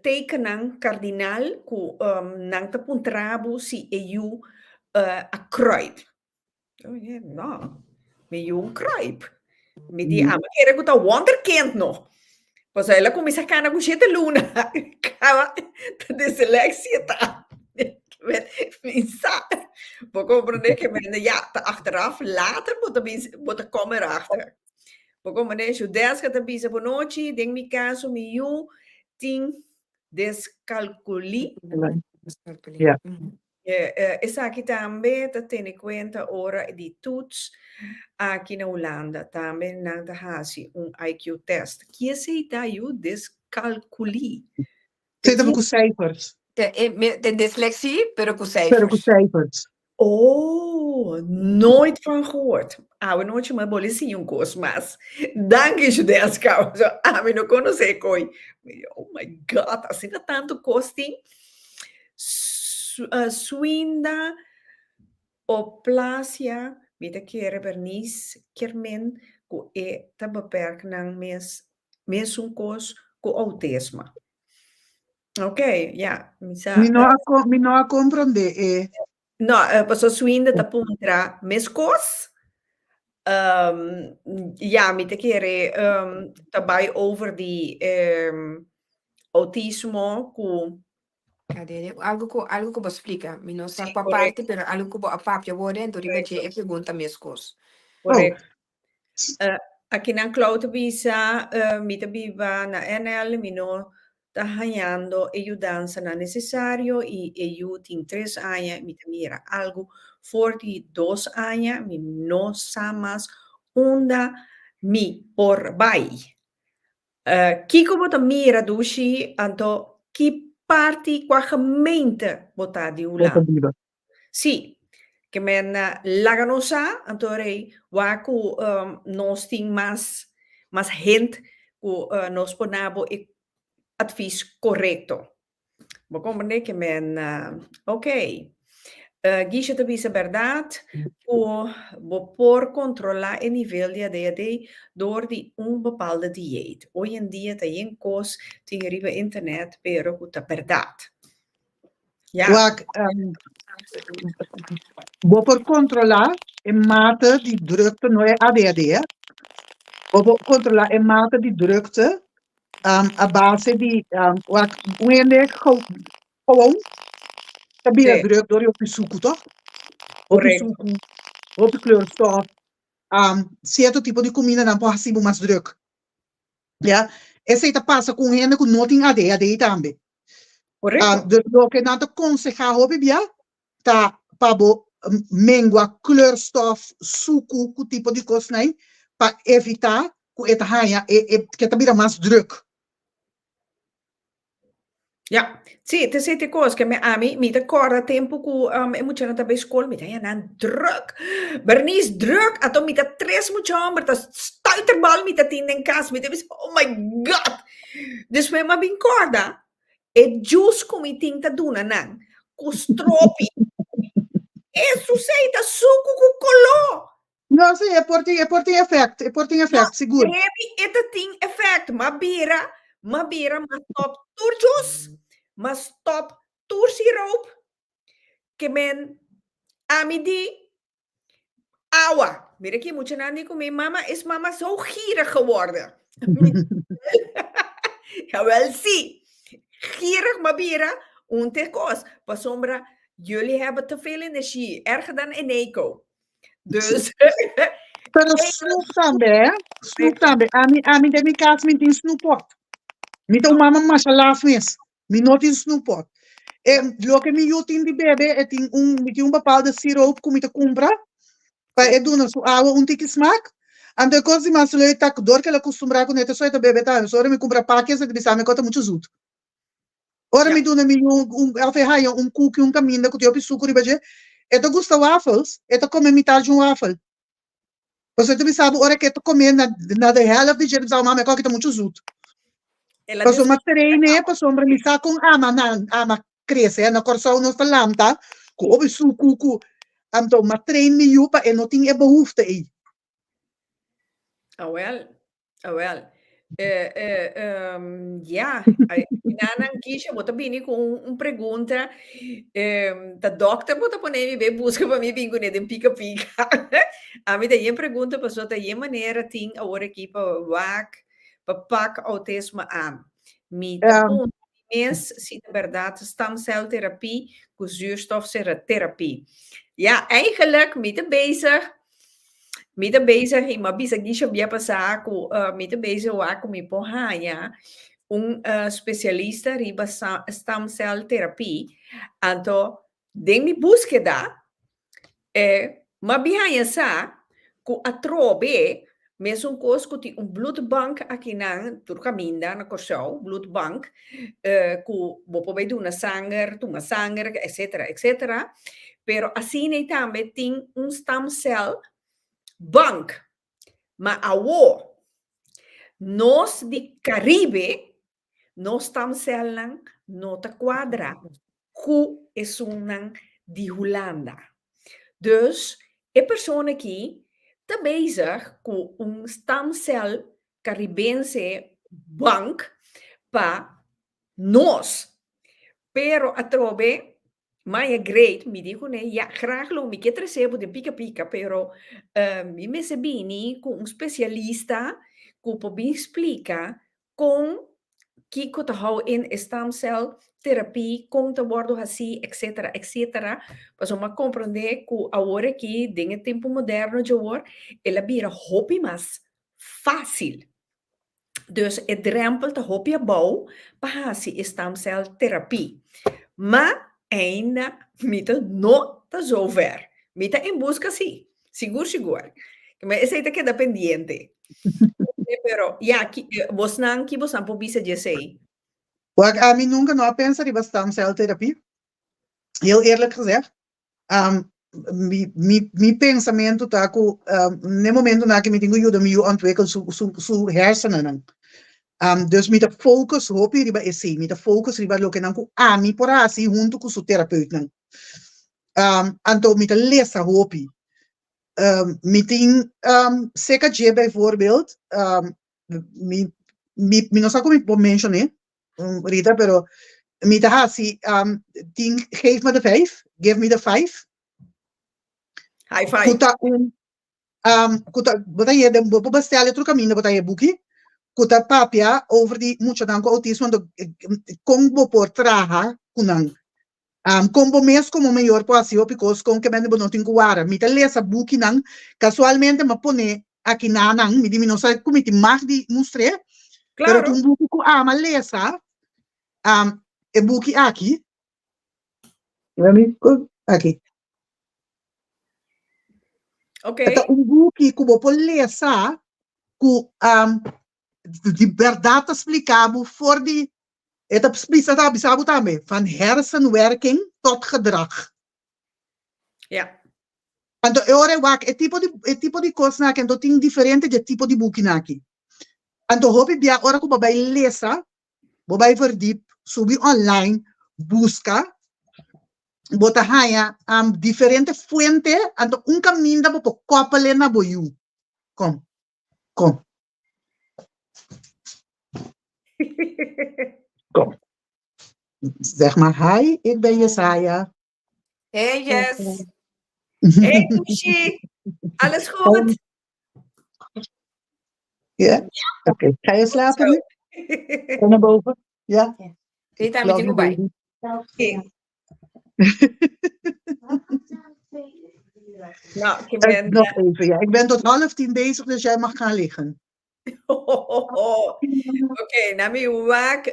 tekening kardinaal ku nang te puntrabu si eu a kruip. Oh yeah, no. Me un kruip. Me di kere ku ta wonderkind no. Pas ela começa kana ku sete luna. Kava de selectie ta. Met minsa. We comprende que men ja te achteraf later moet er komen erachter. We comprende je deska te bisa bonochi, ding mi caso mi you ting descalculi. Ja. Essa aqui também tem em conta ora de toets aqui na Holanda também não hasi IQ test. Que se dá o descalculi? Zitten com cijfers. De dyslexie, pero com Pero com cijfers. cijfers. Oh, nooit van gehoord. We nooit maar bolecinho cos, mas danke je des causa. We não conhece coi. Oh my God, assim tá tanto costing. Swinda oplasia, mida kere bernice, kermen, ko te beperk nang mes kos ko autisme. Ok, ja. Mi no a comprende. No, paso swinda ta puntra mes kos. Ja, mi te kere tabai over die autismo ku Algo que vos explica. Mi no sa parte, pero algo que vos apapia vore, então rima je e pergunta mescos. Correcto. Aqui na cloud bisa, mi te biva na NL, mi no ta hanyando e danza na necessario e tin 3 años, mi te mira algo, 42 años, mi no samas onda mi por bai. Kiko bota mira dushi, anto ki parti qua gemeente bota di Holanda. Sì, che men lagano sa, antorei, waku nos ting mas hint, ku nos ponabo e advies correcto. Bo comprende que men, ok, Guisha te bisa verdad, bo por controlar el nivel de ADHD door die bepaalde dieet. Hoy en día te yen cos tingeribe internet, pero kuta verdad. Ja. Wak, bo por controlar in mate die drukte, no é ADHD, bo por controlar in mate die drukte, a base die, wak, uende gewoon, tabia druk door je op je zoeken, toch? Op je zoeken, op de kleurstof, certo tipo de comida não pode ser mais druk. Ja, essa aí passa com gente que não tem ADHD também. Correcto. Dus lo que nato conseja hobi bia ta pabo mengua kleurstof suku ku tipo de cosnai para evitar que eta haya que tabira mais druk. Ja, sì, te siete cose che a me mi ricorda tempo che moet je naar bij school met ja dan druk. Bernice druk, ato met dat tres moet je maar dat stuiterbal met dat in den kas met dat oh my god. Dus we maar bin corda. E juice come ting ta duna nan. Ku stropi. E suceita suco ku kolo. Não, sim, é por tem efeito, seguro. Rebi eta ting effect, maar bira, ma stop turjus, ma stop tursiroop, que men amidi awa. Mira que mucha nani con mi mama is mama zo gierig geworden. Jawel, zie. Gierig, maar bira, te kos. Pas sombra, jullie hebben te veel energie, erger dan Eneco. Dus... Pero Snoop também, Snoop também. A mim de minha casa me tem Snoopot. Me tem uma mama laaf mes. Me não tem Snoopot. E lo que me eu tenho de bebê é tem bepaalde siroop que me te compra para doen na sua água tique smaak. En de coisa mais leuk tak door que ela costuma com neta só eta bebê tá. Só me compra paquete que bisa me cota muito zoet. Ora me doen me alfehaia cookie caminho que eu piso sucuri baje. Eta gusta waffles, eta come metade de waffle. Você também sabe, a hora que tu comer na de helft de dia, você vai comer que tá muito zuto. Passou uma treine, passou uma missa com ama cresce, na corção não está lanta, com o suco, então uma treine me yupa e não tinha behoefte aí. Ah, well. Ja, nanan kisha bota bini com pergunta da doctor bota poner me busca para mim bingo ne den pica. A mim daí pergunta passou daí maneira ting agora aqui para pak autismo aan. Me ponto mes se de verdade stamcelterapie com zuurstofterapie. Ja, eigenlijk met bezig. Mita bezig em uma bisa guicha via passar com mita bezig com me porranha especialista riba stem cell terapia então de mi búsqueda ma bihanha sa com a trobe mesmo coisa que bloedbank aqui na Turcaminda na Corsau bloedbank com bopo vai do na sangue etc pero assim nem também tem stem cell bank, mas awo nós de Caribe nós estamos selando nota quadra que é um de Holanda. Dus a pessoa aqui está bezig com stem cell caribense bank para nós. Pero a trobe maar é great, me digo, né? Ja, graag lo, me quer recebo de pica, pero me se bini com especialista que pode explicar com que te hou in stem cell terapia, com te bordo assim, etc. Mas uma compreender que agora que dinge tempo moderno de hoor, ela vira hobby mais fácil. Dus het drempel te hobby bouw, para assim stem cell terapia. Maar ainda mita não está zover. Mita em busca sim. Seguro. Mas esse aí tá queda pendiente. Pero, você não pode dizer. A mim nunca não pensa em stem cell terapia. Heel eerlijk gezegd. Mijn pensamento está com no momento na que me tenho ajuda me ontwikkel su hersenen. Dus met de focus hoop je riba esse, met de focus riba lo que nanku ami por assim junto com su terapeuta. Então met de lesa hoop je. Met zeker je bijvoorbeeld, me não sei como eu mencionei, Rita, pero met de hasi, geef me de 5, give me de 5. High five. Bota je de bestel outro caminho, bota je boekie. Kuta papia over die mucho danko autismo do combo por traha kunang combo mes como melhor possível because com que mende bonotin kuara mi te lesa buki nang casualmente ma pone aqui nanang mi dimino sai como ti mar di mostre pero tu buki ku ama lesa e buki aqui. Aqui. Ok. Então, buki que vou ler, que de verdade explicado voor die, het precisa também, van hersenwerking tot gedrag. Ja. Então, eu acho que é tipo de coisa que então tem diferente de tipo de book aqui. Então, hoop ik a hora que você vai ler, você vai verdiep, subir online, busca, bota haya diferente fuente, então caminho da você koppelen na boiu. Kom. Kom. Zeg maar hi, ik ben Jesaja. Hey, Jess. Hey, Mushi. Alles goed? Ja? Oké. Ga je slapen nu? Ga naar boven? Ja? Weet je, Love you, bij. baby. Nou, ik ben... Nog even, ja. Ik ben tot 9:30 bezig, dus jij mag gaan liggen. Oké, nami wak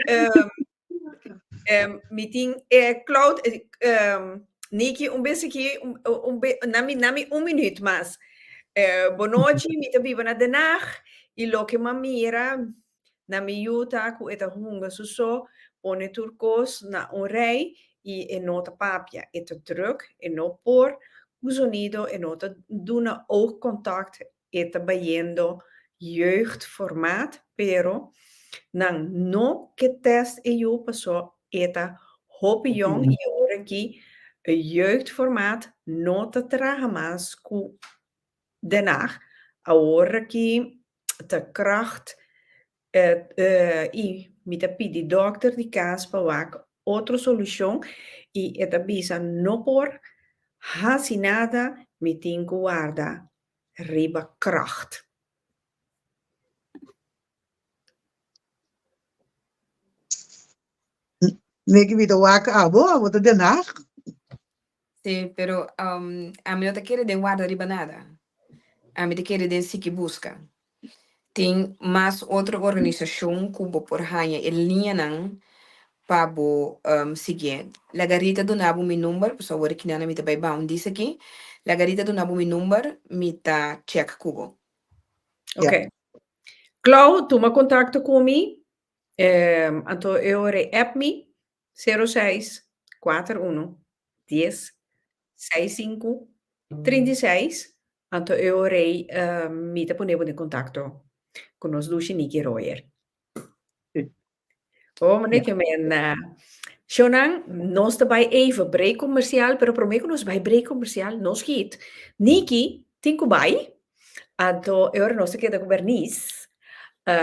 meeting Cloud Niki nami minuut mas. Boa noite, mita viva na Den Haag. E lo que mamira nami yuta ku eta hunga suso one turcos na rei e nota papia eta druk en no por sonido en nota duna oogcontact eta bayendo jeugdformaat, pero nang no que test e yo pasó eta hopi jong e ora ki een jeugdformaat no te traga mas ku Den Haag. Ahora ki te kracht y mi te pidi dokter di kaas pa wak otra solución y eta bisa no por hasinada mi tingu guarda riba kracht. Nee, que vida waka abo de Den Haag. Sí, pero a mí no te quiere de guarda riba nada. A mí te quiere de sí que busca. Tem mais outra organização que por hanya em linha não para seguir. Lagarita do nabo meu número, pessoal, agora que não me tá bem bom disso aqui. Lagarita do nabo meu número, me tá check cubo. Ok. Clau, toma contato comigo. Então, eu app me 06 41 10 65 36. Então, eu me tá pondo em contato com os dois Niki Royer. Oh, meneer Kemen. Shonan, nós também even break comercial, pero prometo nos bij break comercial nos giet. Niki, tinku bij. Então, eu não sei que da Bernice.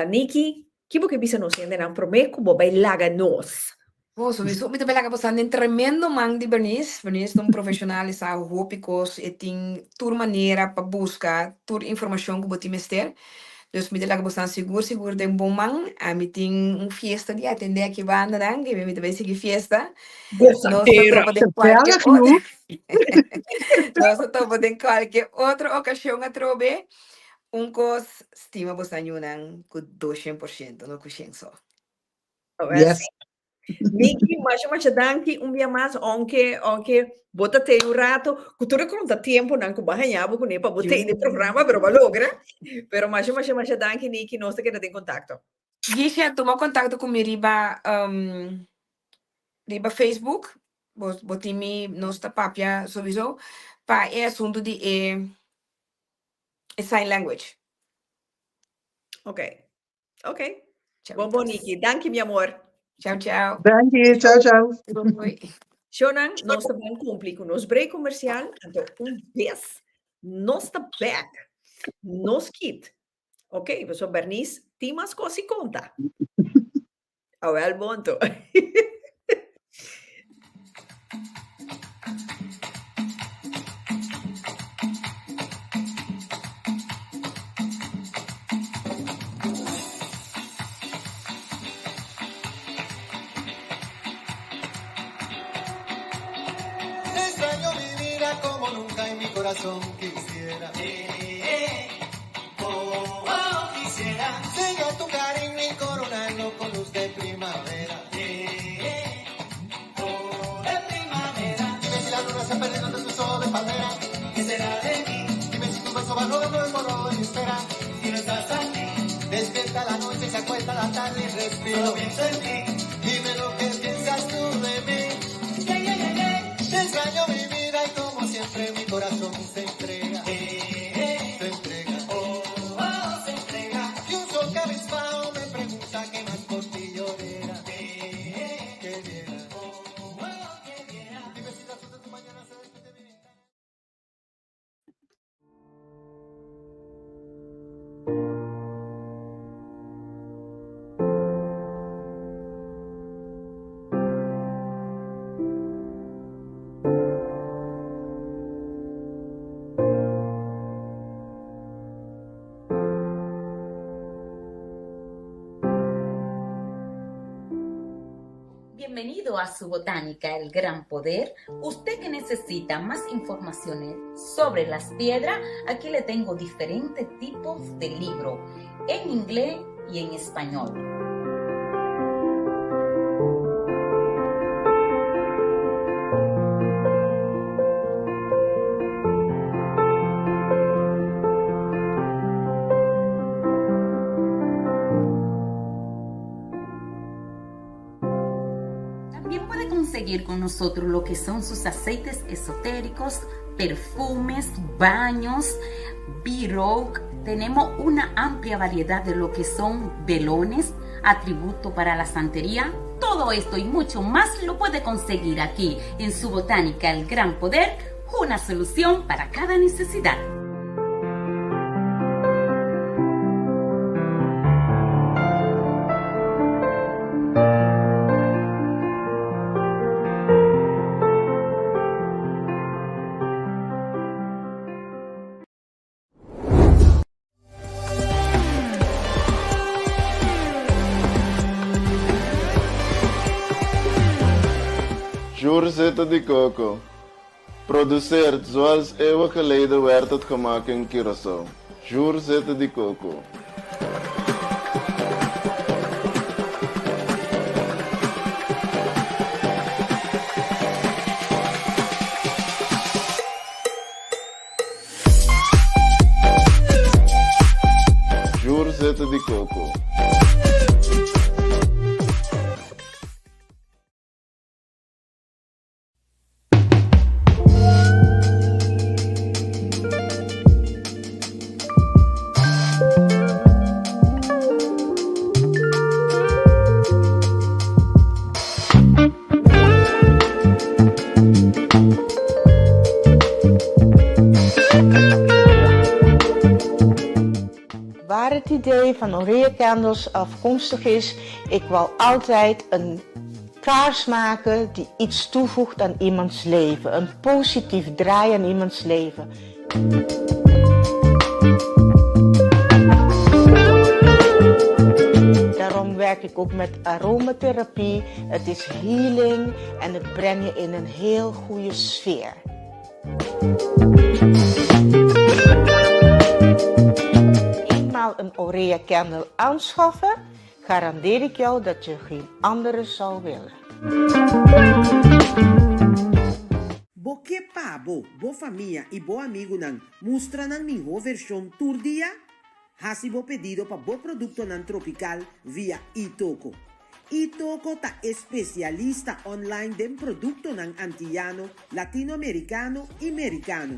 Niki, que você bisa nos ainda não prometo que vai laga nos. Oh, sowieso. Met de belaga bestaan een tremendo man die Bernice. Bernice é profissional is a hopicos e tem tour maneira para buscar tour informação que você mister. Dus met de laga bestaan seguro de bom man. A mim tem fiesta de atender aqui banda dan, que me também sigue fiesta. Nós estamos de qualquer Nós estamos de qualquer outra ocasião a trobe. Cos estima bestaan yun com 200%, no kusheng so. Yes. Niki, mas danke dia mais, aunque bota te un rato, cultura conta tempo não que barranhava com nepa botei de programa, pero logra. Pero mas danke Niki, nós te queda em contato. Gisha, toma contato com mi riba Facebook, botimi nossa papia sowieso, pa assunto de sign language. Ok. Bom, Niki, danke mi amor. Tchau, tchau. Dank je, tchau. Shonan, nós também cumprimos com nos break comercial, então beijo, nós tá back, nos kit. Ok, você Bernice, tem mais coisas e conta. Well, bonto. Extraño mi vida como nunca en mi corazón quisiera. Quisiera sellar tu cariño y coronarlo con luz de primavera. palmera. ¿Qué será de mí? Dime si tu beso va rodando el morro en mi espera. Si no estás aquí, Despierta la noche, se acuesta la tarde y respiro. solo pienso en ti. Dime lo que piensas tú de mí. Yeah, yeah, yeah, yeah. Te extraño mi vida y como siempre mi corazón se entrega. Se entrega. Oh, oh, se entrega. Y un sol cabizbajo me pregunta qué más por ti llorera. Que viera. Oh, oh, que viera. Dime si la luz de tu mañana se despide de mi ventana. Bienvenido a su botánica, el gran poder. Usted que necesita más informaciones sobre las piedras, aquí le tengo diferentes tipos de libros en inglés y en español. También puede conseguir con nosotros lo que son sus aceites esotéricos, perfumes, baños, B-Rogue. Tenemos una amplia variedad de lo que son velones, atributo para la santería. Todo esto y mucho más lo puede conseguir aquí en su botánica El Gran Poder, una solución para cada necesidad. Jurzetten de coco. Produceert zoals eeuwen geleden werd het gemaakt in Curaçao. Jurzetten de coco. Jurzetten de coco. Waar het idee van Oranje Candles afkomstig is, ik wil altijd een kaars maken die iets toevoegt aan iemands leven. Een positief draai aan iemands leven. Daarom werk ik ook met aromatherapie. Het is healing en het brengt je in een heel goede sfeer. Eenmaal een Oranje Candle aanschaffen, garandeer ik jou dat je geen andere zou willen. Boque pabo, bo família e bo amigo nan mustra nan minho versão tour dia. Hasi bo pedido pa bo producto nan tropical via Itoco. Itoco ta especialista online den producto nan antillano, latinoamericano y americano.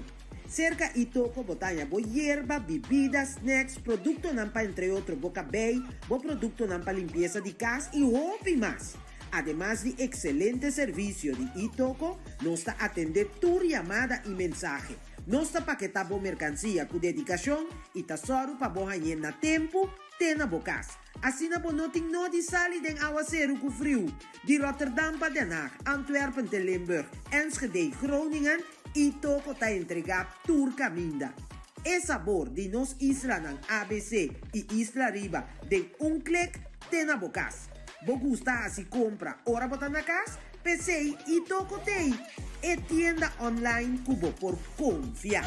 Cerca Itoco botanya bo hierba, bebidas, snacks, producto nan pa entre otros bo cabello, bo producto nan pa limpieza de casa y hopi más. Además de excelente servicio de Itoco, nos está atender tu llamada y mensaje. Nos está paquetando mercancía con dedicación y tesoro para vos en na tempo, tena bocas. Así na bonoting no di sali den aguacero con frio. Di Rotterdam pa Den Haag, Antwerpen te Limburg, Enschede, Groningen, Itoco ta entrega turca minda. El sabor de nos isla nan ABC y Isla Riba den un clic tena bocas. Vos gusta así compra, ora botar na casa, PC y Itoco Tei. E tienda online cubo por confiar.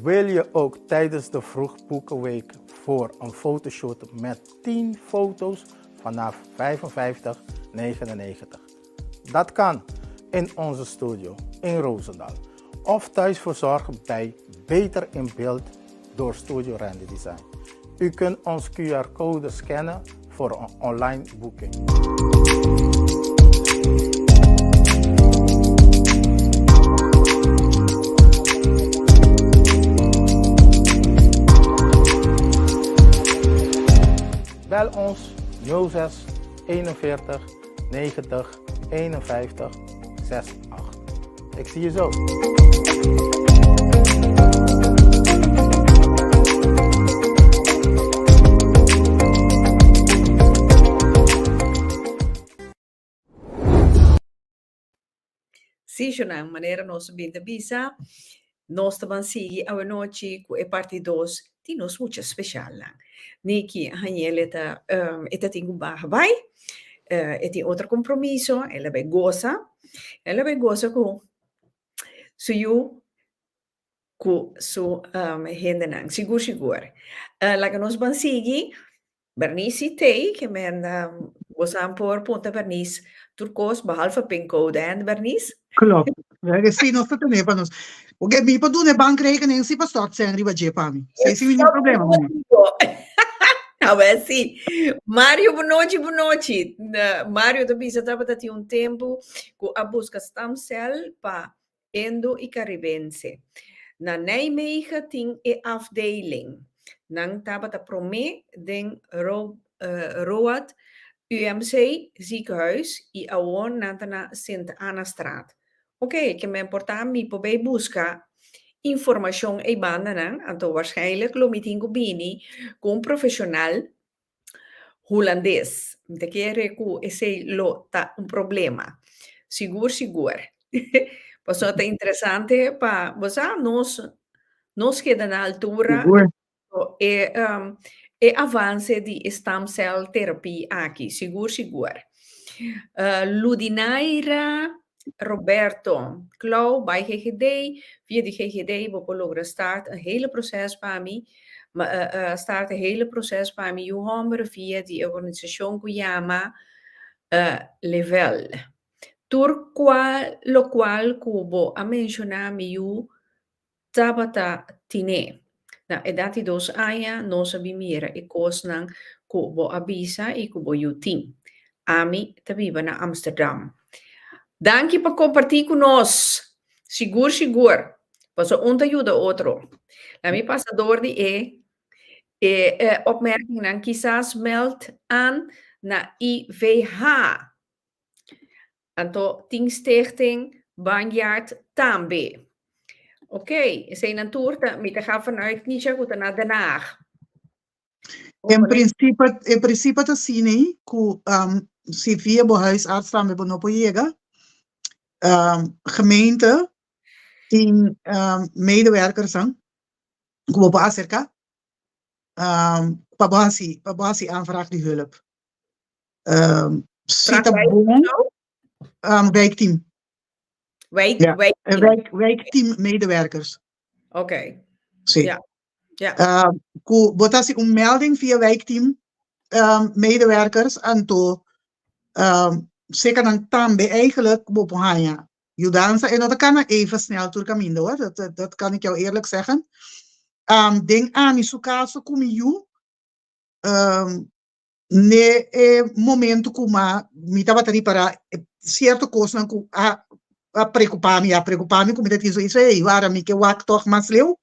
Wil je ook tijdens de Vroegboekenweek voor een fotoshoot met 10 foto's vanaf $55,99. Dat kan in onze studio in Roosendaal of thuisverzorgd bij Beter in Beeld door Studio Randy Design. U kunt ons QR-code scannen voor een online boeking. Bel ons 06 41 90 51 68. Ik zie je zo. Sim, Jonão, maneira nossa binda bisa, nós também sigue a noite com a parte 2, que nos muito especial lá. Niki, Haniel, eta tem um barra vai, tem outro compromisso, ela vai goza com suyu, com su hendenang, sigur. Lá que nós vamos seguir, Bernice Tei, que men gozam por Punta Bernice, turcos, behalve pincode, en Bernice? Klopt. We zien of het er niet van ons. Oké, mi pa doen een bankrekening, si pa stort zijn riba je pa mi. Sei si niet problema. Ah, beh, sì. Mario, boa noite. Mario, da bisa tava dati um tempo com a busca stem cell para endo e caribense. Na Nijmegen tem e afdeling. Nang tava da prome den Road UMC ziekenhuis e awon na Sint Anna Straat. Oké, que me importa mi po bij busca informação e banda, né? Então, waarschijnlijk lo meeting bini com profissional holandês. De querer que esse lo tá problema. Sigur. Passou tá interessante para você nos queda na altura e avance de stem cell terapia aqui. Sigur. Ludinaira Roberto, Klau bij GGD, via de GGD, we logeren start een hele proces bij mij, start een hele proces bij mij, je via die organisatie Guyama level. Lo qual cubo a mencionar mi tabata tine. Na edati dos aya no sabi mira e kosnang kubo abisa e kubo yutin. Ami tabiba na Amsterdam. Danke por compartir conosco. Sigur. Passo ajuda outro. La mi passador de opmerking dan quizás meld aan na IVH. Anto ting stichting Banjaard Tambe. Oké, zijn een toer met te gaan vanuit Nietzsche naar Den Haag. In principe te zien, se via bo huisarts também bo no pojega. Gemeente in medewerkers aan Kubo acerca pabasi aanvraag die hulp. Zit op wijkteam. Wijkteam medewerkers. Oké. Ja. Botasi een melding via wijkteam medewerkers en to zeker dan tambe eigenlijk bopohaya. Judansa en dat kan even snel turkamindo hoor. Dat kan ik jou eerlijk zeggen. Denk aan die sukaso kumiyu. Ne momento kuma mita batari para certo coisa ku a preocupar-me com dat is iets waar mi ke wak toch mas leu.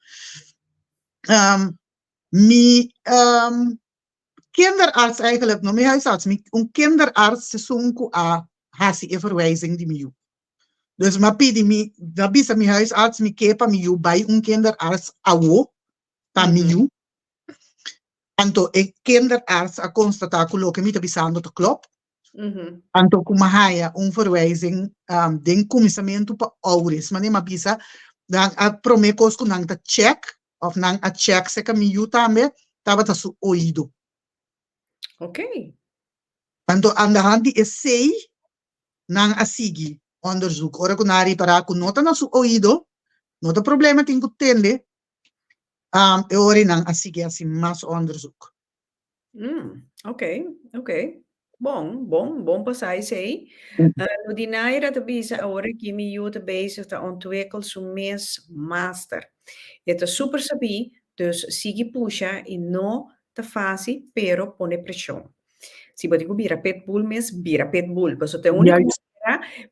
Kinderarts eigenlijk, no, mijn huisarts, een kinderarts seizoen a hasi verwijzing die miu. Dus maar pidi dat bisa mijn huisarts mi kepa miu bij een kinderarts awo ta miu. Anto een kinderarts a constata kuloke mi tabisando te klop. Anto kumahaya een verwijzing den comissamento pa ouders, maar nee maar bisa dan a promekos kunang ta check of nang a check seka miu tambe tabata su oído. Oké. Anto aan de hand die essay nang asigi onderzoek. Ora kunari para ku nota na su oído, nota problema tingu tende. Ori nang asige assim mas onderzoek. Ok. Bom passar isso aí. No Dinaira também é a hora que me ajuda bezig te ontwikkelen zo'n mes master. Het is super sabi, dus sigi pusha e no te fácil, pero pone presión. Si você bira pitbull mes, bira pitbull. Pues te único Juist.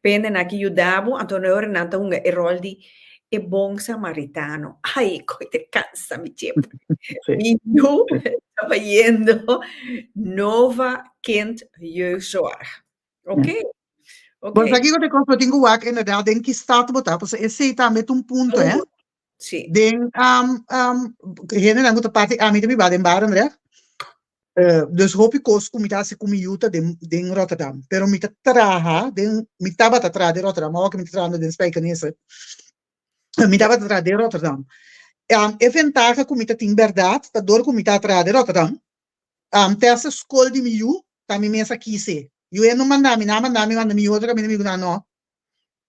pende na que ajudabo, Antonio Renata un rol di e bom samaritano. Ai, te cansa, mi chip. Sim. E eu estava indo nova kind jeugdzorg. Ok? Mas aqui eu te conto, eu tenho que inderdaad, denk que staat botar, pues esse tá met punto, hè? Sim. Den, gene dan de parte a mim também vai embora, né? Dus hoop ik koos comita se comiuta den Rotterdam. Pero mita traha, den mita bata tra de Rotterdam, ook mita tra den Spijkenisse. Mita bata tra de Rotterdam. E ventaja comita tem verdade, tá dor comita tra de Rotterdam. Tessa escola de miu, tá me mesa aqui se. Eu não mandami, manda mi outro caminho, amigo não.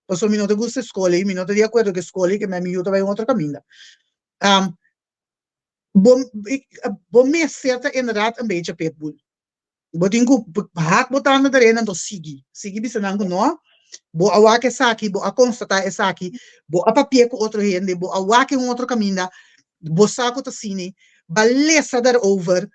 Eu sou minuto gusta escola, e minuto de acordo que escola que me miu vai outro caminho. Bom me acerta inderdaad een beetje pitbull. Botingu hak botando erin en to sigi. Sigi bisa nangu no. Bo awake saki, bo a constata e saki, bo a papier com outro rende, bo awake outro caminho, bo saco to sini, balesa daarover.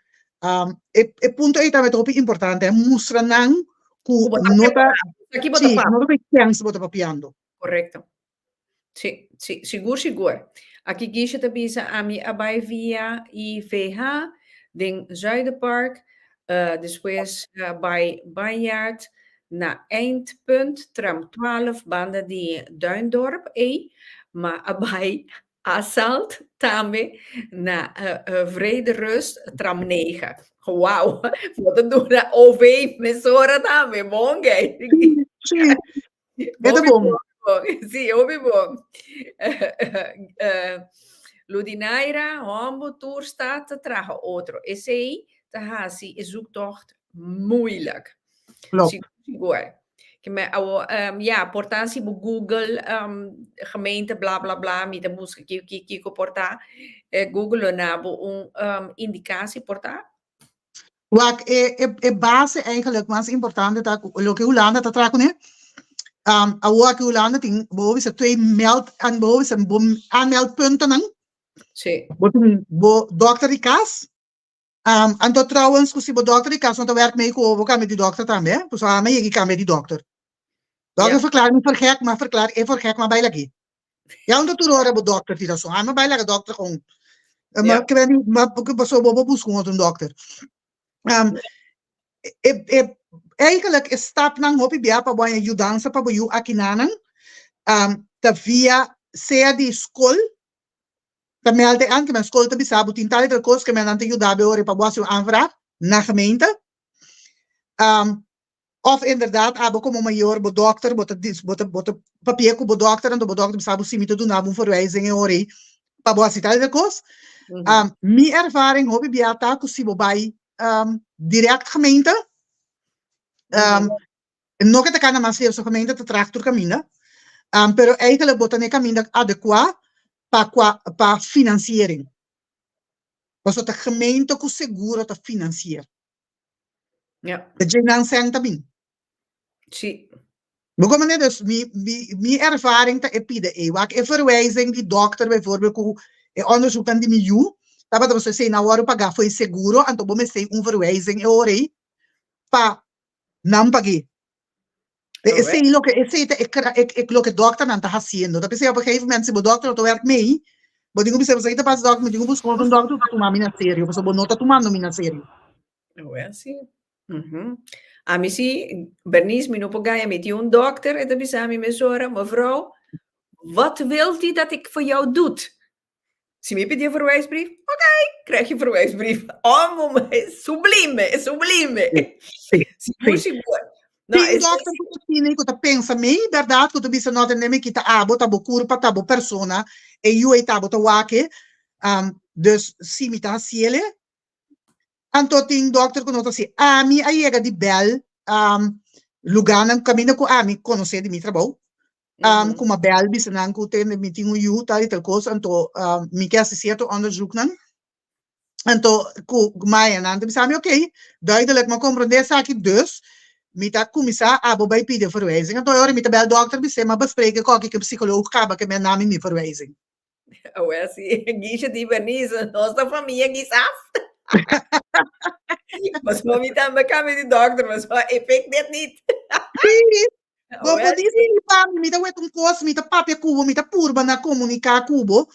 E punto aí também top importante, mostra nang ku nota. Sim, nota que chance bota papiando. Correcto. Sí, seguro. Aqui kies te bisa ami abai via IVH, den Zuiderpark, después bij Banjaard naar Eindpunt, tram 12, banden die Duindorp, maar abai Asalt, tame, naar Vrederust, tram 9. Wauw, wat doen we OV, mesora tame, bom, gay. Sim, é bom. Sì, ovvio bom. Ludinaira, Hombo, Toerstaat, te dragen outro. SCI, te hasi, is zoektocht moeilijk. Sigur. Ja, portatie op Google, gemeente, bla bla bla, met de moest kiko porta. Google nabo indicatie porta. Wat base eigenlijk mas importante dat lo que Holanda te traken hè. Awak Holanda ting boven se 2 meld en boven se aanmeldpunten nang. Sí. Bo dokter die kas. En dat trouwens kusi bo dokter die kas want dan werk mee ko kan met die dokter tambe. Dus aan mij kan met die dokter. Dokter verklaar me voor gek, maar verklaar voor gek maar bij lagi. Ja, en dat toen horen bo dokter die dat zo. Maar bij lagi dokter gewoon. Maar ik weet niet, maar ik was zo bo bus gewoon een dokter. Eigenlijk is stap nang hopi bia pa boya judansa pa boyu akinanang ta via sea di school ta melde aan que mijn school te bisabu tintali de kos que men ante judabe ore pa boya aanvraag na gemeente of inderdaad abo como major bo dokter bot papier ko bo dokter en do bo dokter bisabu simi te doen na verwijzing ore pa boya tintali de kos mi ervaring hopi bia ta kusibo bai direct gemeente no que te kan mas veel gemeente te tractor camina pero eigenlijk botan een camino adequaat pa financiering was de gemeente ku seguro te financieren ja de jenan zijn tabin sí begonnen net dus mi ervaring te epide wak verwijzing die dokter bijvoorbeeld ku onderzoek aan die milieu dat was ze na waro pagar foi seguro en to bome sei verwijzing ore pa não paguei. Esse é o que o dokter não está fazendo. Da pessoa, porque aí se o dokter não werkt mee, mas digo você está passando dokter, digo buscar um dokter para tomar mina sério, você não está tomando mina sério. Não é assim. A mim sim, Bernice, me não pagai, met dokter en dan bisa a minha mesora, mevrouw, wat wilt u dat ik voor jou doe? Zie je die verwijsbrief? Oké, krijg je verwijsbrief. Oh, sublime. Sim. No, sim, dokter, que pensa meio, verdade, que tu bisa nota nem que tá abo, tá bo curpa, tá bo persona, e eu tá bo tá wake, dus sim me tá ciele. Anto ting dokter que nota assim, mi aí é de bel, lugar não caminho com mi conhecer de mi trabalho. Como belbi se nan ku ten mi tingu yu tal tal cosa anto mi quer se certo onderzoek nan anto ku mai nan te sami oké duidelijk maar compreender saki dus mita kumisa abo bij pide verwijzing anto ora mita bel dokter bi se maar bespreken kokkie ke psicoloog kaba ke mijn naam niet verwijzing. Oh, assim, Guicha de Ibanese, nossa família guisaf. Mas mami também cabe de doctor, mas efeito dit niet. Go po di si pa mita wet kos mita papia kubo mita purba na comunica kubo.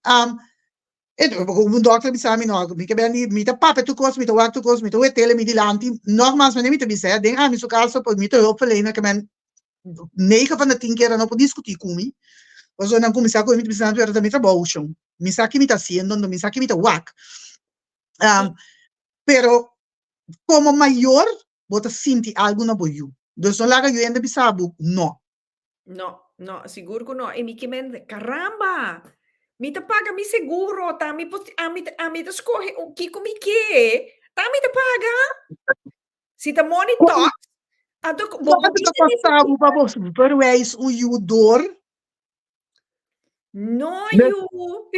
Un dokter bi sami no, mi ke beni mita papia tu kos mita wak tu kos mita wet tele mi di lanti. Nogmaals, men mita bi se, denk mi so kalso po mita hulpverlener ke men 9 van de 10 keer dan op discutie kumi. Was dan começar com mita bisando era também trabalho. Mi sa que mita haciendo, mi sa que mita wak. Pero como maior, bota sinti algo na boyu. Dus não laga eu ainda bisabu, no. No, seguro que no. E mi que men, caramba! Mi te paga mi seguro, tá? Mi te escorre o que mi que? Tá mi te paga? Se te monitor, Quanto que passava para você? Pero é isso o iudor? No, you.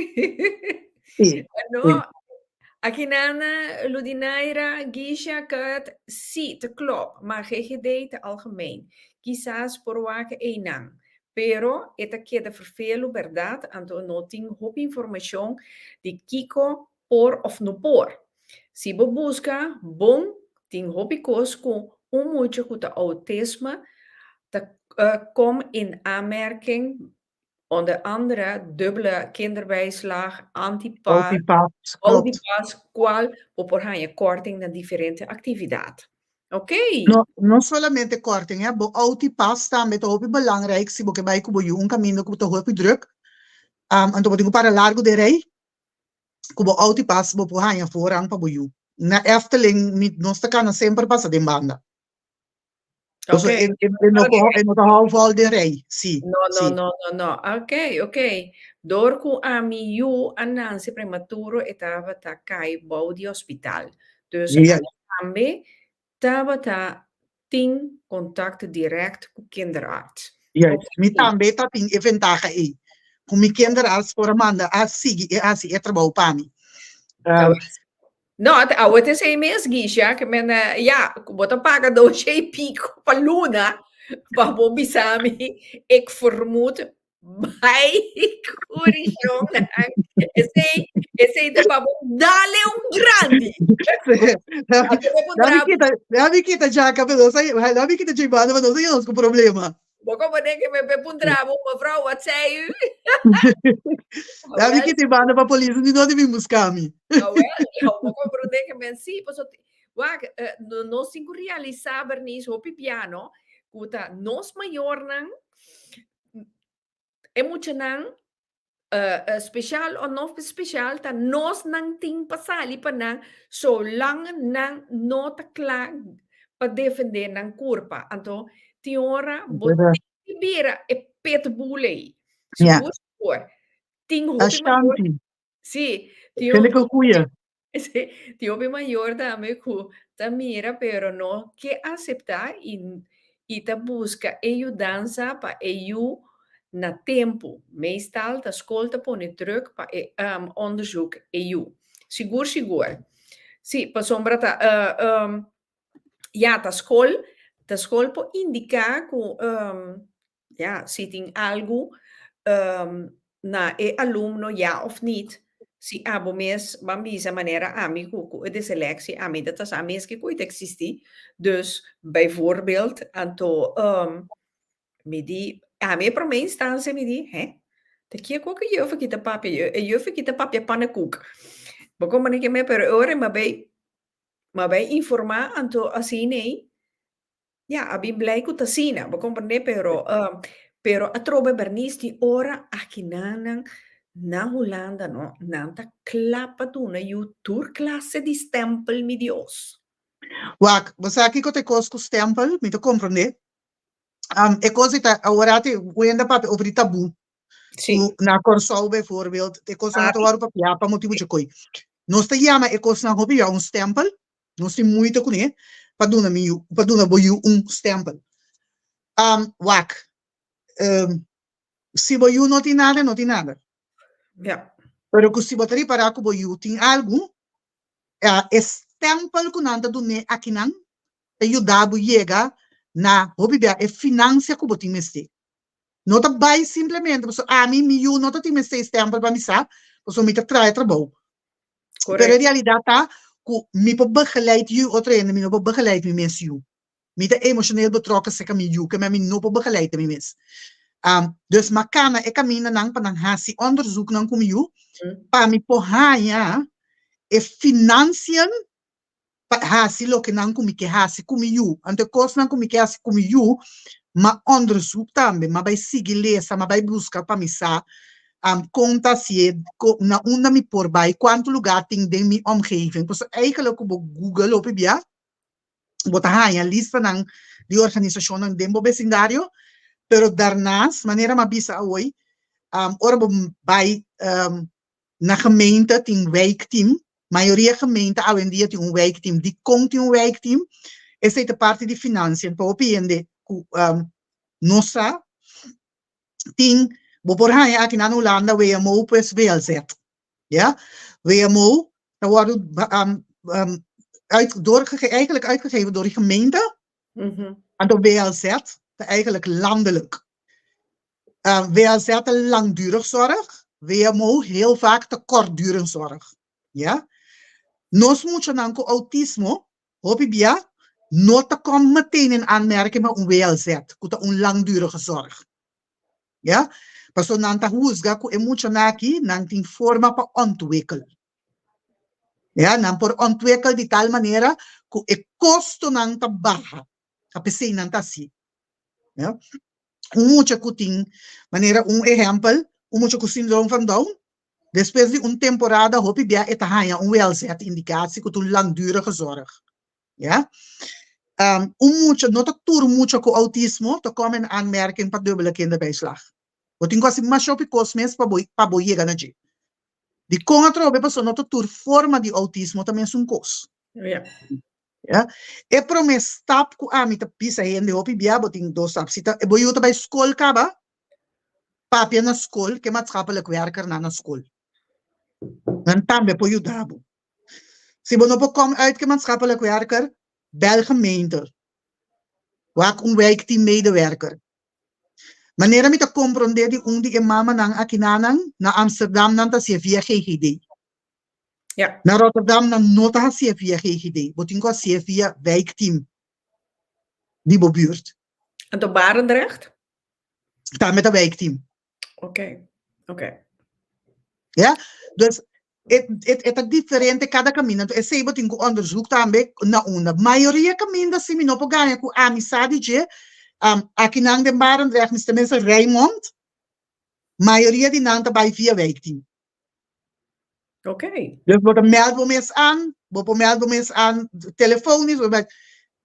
Sim. No. Aqui nana Ludinaira Gisha kat sí, te klopt, maar GGD te algemeen. Quizás por waken eenang. Pero esta queda vervelo verdad anto noting hop información de Kiko por of no por. Si bo busca, bon, ting hopi kosko, mucho goed autisme, te kom in aanmerking. Onder andere dubbele kinderbijslag, antipas, qual por je korting naar diferente activiteit. Oké. No solamente korting, hè. Autipas também é belangrijk, se você vai com um caminho que você druk, então você para largo de rei, como autipas você por je voorrang para boju. Na Efteling nós kan sempre passar de banda. Okay. No halfval de rij, zie. No. Ok. Door ku ami yu anansi prematuro etava ta kai bouw di hospital. Dus ambe tava ta ting contact direct ku kinderarts. Ja, mi tambe ta ting eventaga e. Ku mi kinderarts por manda asi trabalho para mim. No, het is een mesgisha, que men ja, bota paga doce pico pa luna, pa bobisami, ik vermoed bij corrigione, esse de babo dale un grandi. Davi kita já cabelo, davi kita jibana, mas não sei os problema. Boko bedenk que me bepundravo, mevrouw, wat zei u? Davi kita banda pa polícia, não deve buscar me. Boko bedenk que men si, pues no singu realizar bernis hopi piano, kuta nos mayor nang emocionang special o no special ta nos nang ting pasali pa nang so lang nang no takla pa defender nang kurpa anto tiora botibira e pet bulei por ting hopi mayor si ti hopi mayor dame ku ta mira pero no que aceptar y ta busca ajudança pa na tempo. Meestal ta school ta pone druk pa onderzoek EU. Sigur. Si, pa sombra ja, ta school po indica ku sitting algo na alumno ja of niet. Si abo mes bambisa manera amigo de selectie ami dat as amis que ooit existi. Dus bijvoorbeeld anto midi ami per mijn instantie midi te kia koke juffe kita papia pannenkoek. Bekom ik me per ore maar bij informa anto asine ja abi blij ku tasina bekom pero atrobe bernisti ora akinanang na Holanda no nanta klapa tu na turklasse di stempel mi Dios. Wak, você aqui que te cosco stempel, me te compreende? É coisa que agora te wenda para over tabu. Sim. Na Corsol bijvoorbeeld, te coisa na toar papia para motivo de coi. Nós te chama é coisa na hobby um stempel. Nós tem muito com ele para dona boiu stempel. Wak. se você não tem nada, não tem nada. Yeah. Pero que se você reparar que você tem algo, é stempel que não do ne aqui não, ajudar a chegar na, obviamente, é financia que você tem mestre. Não tá vai simplesmente, porque a mim não tá tem mestre stempel para me saber, porque me tá trai trabalho. Pero in realidade tá, que me pode begeleid je, outra ene, me não pode begeleid me mes je. Me tá emocioneel betrokken se kami je, que me não pode begeleid me mes. Dus makana e kamina nang panang hasi onderzoek nang kumiu pa mi pohaya e financiën pa hasi lo que nang kumi ke hasi kumiu ante kos nang kumi ke hasi kumiu ma onderzoek tambe ma bij sigilesa ma bij busca pa misa conta se na una mi voorbij quanto lugar ting den mi omgeving dus eigenlijk op Google op bia bota haya lista nang die organisatie nang dembo vecindario. Pero daarnaast, wanneer we bisa hoy, orbo bij na gemeente, een wijkteam, maioria gemeente al en die het een wijkteam, die komt in een wijkteam, is het de parte de financiën, papi en de nossa, ting, bopor ha ja in Holanda WMO pues welzet, ja, WMO, dat wordt eigenlijk uitgegeven door de gemeente, en door WLZ. Eigenlijk landelijk. WLZ langdurig zorg, WMO heel vaak te kortdurend zorg. Ja? Nos mucho nanko autismo, hoop ik ja, no te komt meteen in aanmerking met een WLZ, kuta een langdurige zorg. Ja? Paso nanta husga ku mucho naki nanting forma pa ontwikkel. Ja, nan por ontwikkel de tal manera ku e costo nang ta baja. Kapese nanta si. Ja? Mucho kuting, maneira exemplo, mucho ku syndroom van Down. Depois de temporada, hoop ik ja, het haya WLZ indicatie, ku langdurige zorg. Ja? Mucho, not tour mucho ku autismo, te komen in aanmerking pa dubbele kinderbijslag. Wat ik was maar op cosmes pa boye ganaji. Die kon trobe pa not tour forma di autismo também sun cos. Ja. Ja, e promes stap ku ami te pisa hende hopi bia boting do stap sita e boyuta bij school kaba papia na school ke maatschappelijk werker na school dan tambe po yudabo si bono po kom uit ke maatschappelijk werker bel gemeente wak wijkteam medewerker wanneer mi te comprender die die mama nang akinanang na Amsterdam nanta si via GGD. Ja. Naar Rotterdam dan nota via GGD. Botinko via wijkteam. Die buurt. En op Barendrecht? Staan met een wijkteam. Oké. Ja, dus het is differente cada caminho. É sei botinko onderzoek também na una. Maioria caminho da simi no poganya ku amizade je aqui nang de Barendrecht mis tenminste Raymond. Maioria die nanta bij via wijkteam. Oké. Dus wordt een meldbomes aan, telefonisch,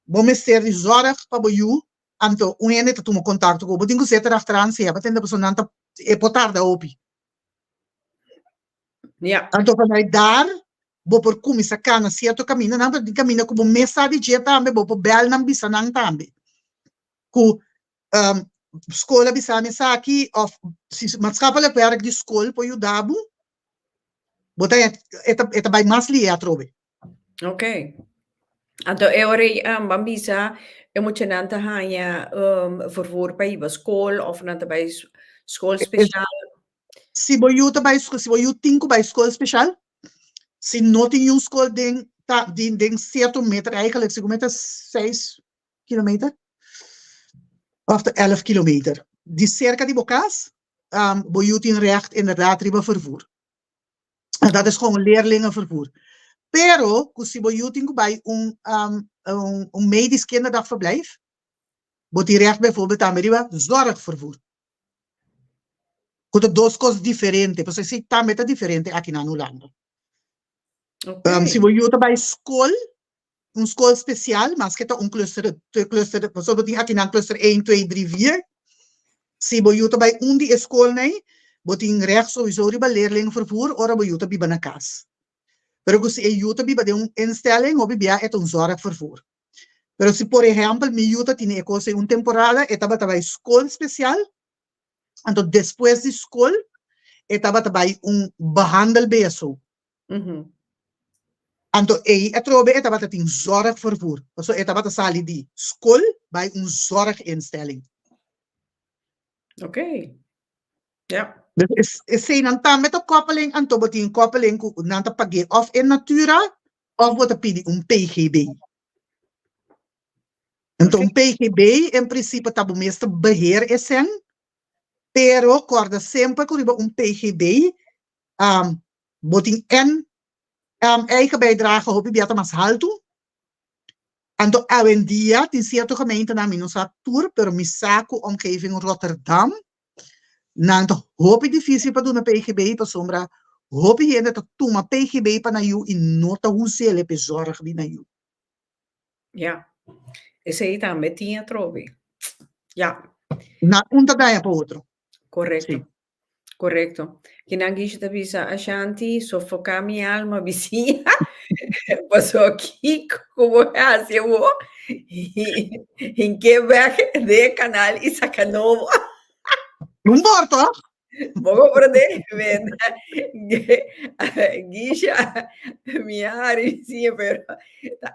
bomes ter die zorg para boju, anto unene te tumo contato ko, botingo zetter achteraan se, wat en de persoon anta e potarda opi. Ja. Anto vanuit daar, bo por kumi sa kana certo caminho, nanta di caminho ko bo mensagem je tambe, bo po bel nam bisa nang tambe. Ku skola bisa mesaki of maatschappelijk werk die school po yudabu. Bota eta bij masli ya trobe. Oké. Anto eore bambisa emocionante hanya vervoer bij school of nanta bij school speciaal. Si boyuta bij school, si boyut tinko bij school speciaal. Si noting yung school ding 7 meter eigenlijk, si met 6 kilometer of 11 kilometer. Die cerca die bokas, boyut in recht inderdaad riba vervoer. Dat is gewoon leerlingenvervoer. Pero, si boyuting bij een medisch kinderdagverblijf, wordt die recht bijvoorbeeld aan de zorgvervoer. Kunt dos cosas diferente, pues si también está diferente aquí en Holanda. Si boyuta bij school, een school speciaal, maar het is een cluster, bijvoorbeeld aquí in cluster 1, 2, 3, 4. Si boyuta bij die school nee, wordt in recht sowieso riba leerlingenvervoer, ora boyuta biba na kas. Pero si boyuta biba de een instelling, of biba het een zorgvervoer. Pero si por ejemplo mi yuta tiene cosa een temporada, etaba bij school speciaal, Então, depois de escola, estava também behandelbeso. Então, a trobe estava tendo zorgvervoer. Dus estava sali de school bij zorginstelling. Oké. Ja. Dus is zijn dan met de koppeling en toch wordt een koppeling naar te pakken of in natura of wordt het PGB. En toen PGB in principe tabu meeste beheer is zijn, pero corda sempre que PGB wordt en eigen bijdrage hoop ik dat mas halto. En toen een dia in certo gemeente na Minusactur, pero Misaco omgeving Rotterdam. Na de hoop ik divisie pa doen PGB pa sombra hoop ik dat tuma PGB pa na you in nota hoesele bezorg wie na you. Ja. Ese aí também tinha trobe. Ja. Na unta daia pa outro. Correcto. Sí. Correcto. Que na guicha da visa Ashanti, sofocar minha alma vizinha. Passou aqui como hace eu em que weg de canal e sacanovo. Não importa. Vou aprender, guicha minha área vizinha, pero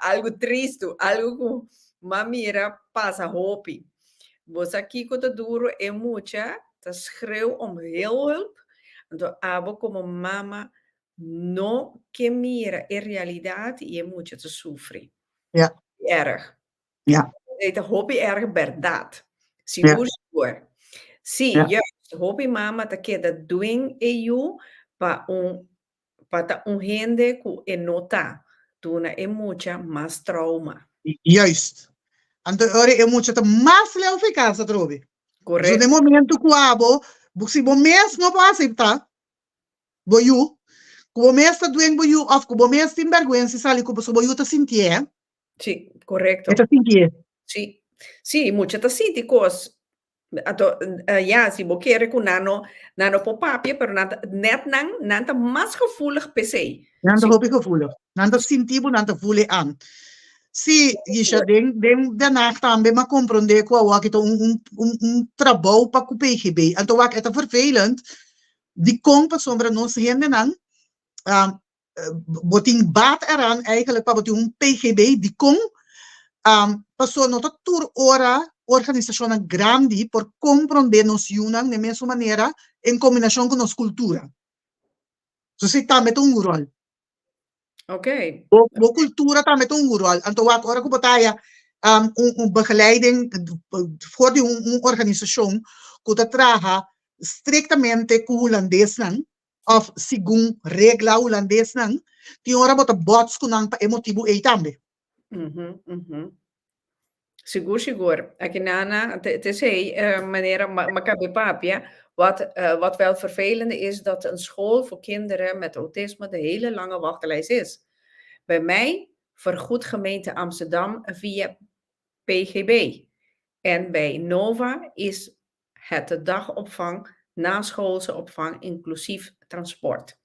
algo triste, algo com mamira passa hopi. Você aqui quando duro é muita, tá schreeuw hulp. Então, abo como mama não que mira a realidade e é muito te sofrer. Ja. Erg. Ja. Het hobby erg verdade. Seguro, seguro. Sim, juist. Hobby mama te que dat doen eu para gente que nota tuna é muita mais trauma. Juist. Então, ora é muito mais eficaz, trobe. Correto. So, no momento que abo, se o mês não pode aceitar, boiu, que o mês está doendo boiu, ou que o mês tem vergonha, se sali que o boiu está sentindo. Sim, correto. Está sentindo. Sim. Sim, muita tá sentindo coisas. Ja, se você quer que nano pop-up, pero net nanta mais gevoelig PC. Nanta hoop ik gevoelig. Nanta sentivo, nanta voelen aan. Sim, Gisha, de nacht aan bij me compreender que het trabalho para o PGB. Então, wat het vervelend, die komt per sombra nos henden aan, boting baat eraan eigenlijk, para boting PGB, die komt, passou nota tour ora, organização grande, por compreender nos unam, de mesma maneira, em combinação com nossa cultura. So, se está met rol. Oké. De cultuur daar met een rol. En toen wat ora kubotaya begeleiding voor die organisatie kuda traha strictamente ku holandês nang of segundo regla holandês nang die ora bota bots kunang pa emotivo e tambe. Seguro. Aqui nana, te sei, meneer Maccabi Papia, wat wel vervelend is, dat een school voor kinderen met autisme de hele lange wachtlijst is. Bij mij vergoedt gemeente Amsterdam via PGB. En bij Nova is het de dagopvang, naschoolse opvang, inclusief transport.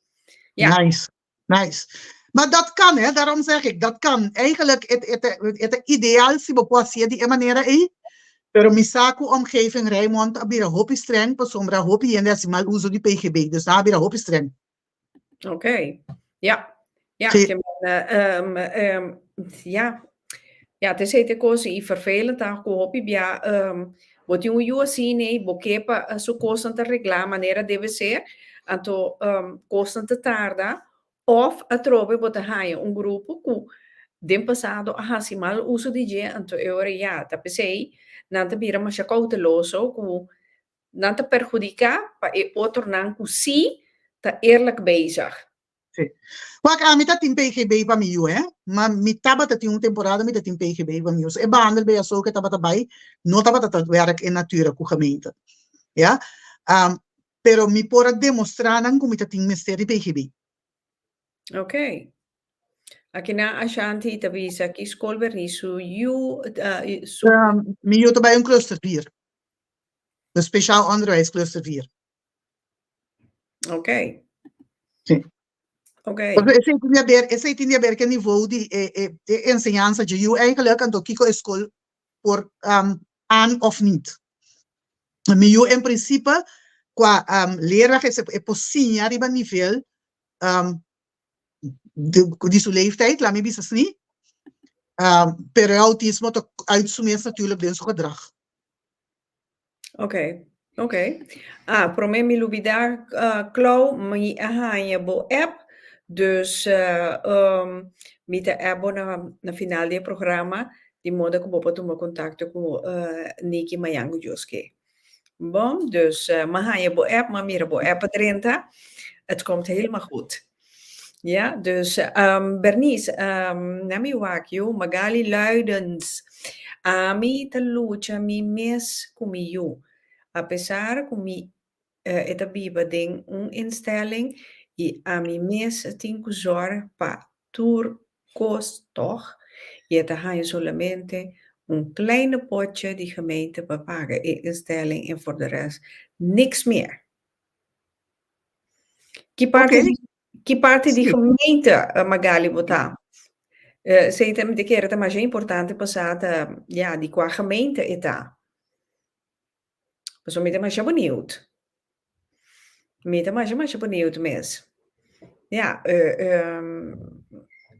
Ja. Nice. Maar dat kan, hè? Daarom zeg ik, dat kan. Eigenlijk, het ideaal is die die manera pero misako omgeving Raymond abira hopi streng, pa sombra hopi en dat mal uso die PGB. Dus daar abira hopi streng. Oké. Ja. Ja, het is het kosi vervelend daar hopi bia wat je zien nee bokepa su kosten te regla manera deve ser anto kosten te tarda of a trove bota haia grupo ku dem passado a hasimal uso DJ anto eure ta pensei nanta bira ma cauteloso ku nanta perjudica pa e outro nan ku si ta eerlijk bezig. Sim. Wak ami dat in PGB pa miu, hè? Maar mi taba dat in temporada mi dat in PGB pa miu. E behandel bij zo que taba tabay, no taba dat werk in natura ku gemeente. Ja? Pero mi pora demonstrar nang kung dat in misteri PGB. Oké. Aqui na Ashanti tabisa ki school vernisu mi io tabay un cluster 4. Een speciaal onderwijs cluster 4. Oké. Sim. Okay. Esse tinha ver que nível de ensinança de eu eigenlijk aan Kiko school por aan of niet. Maar eu in principe qua leraar is posinha riba nível de sua leeftijd, laat me bizar niet. Per autisme tot uitzoomens natuurlijk den zijn gedrag. Oké. Pro me mi lubida Klau, mi ahanya bo app. Dus mi te abo na final dia programa di modo que bopa toma contato com Niki Mayango Joske. Bom, dus mahanya bo app, maar mira bo app 30. Het komt helemaal goed. Ja, dus Bernice, nami wakyo, Magali Luidens, ami talucha mi mes kumiyu. A pesar kumi etabiba ding instelling, e a mi mes tinko zorg pa tour kost toch, je te gaan solamente een kleine potje die gemeente bepagen in instelling en voor de rest niks meer. Que parte de gemeente, Magali, botar? Sei também de que era mais importante passar de qua gemeente eta. Mas me mais benieuwd. Me mais benieuwd mes. Ja,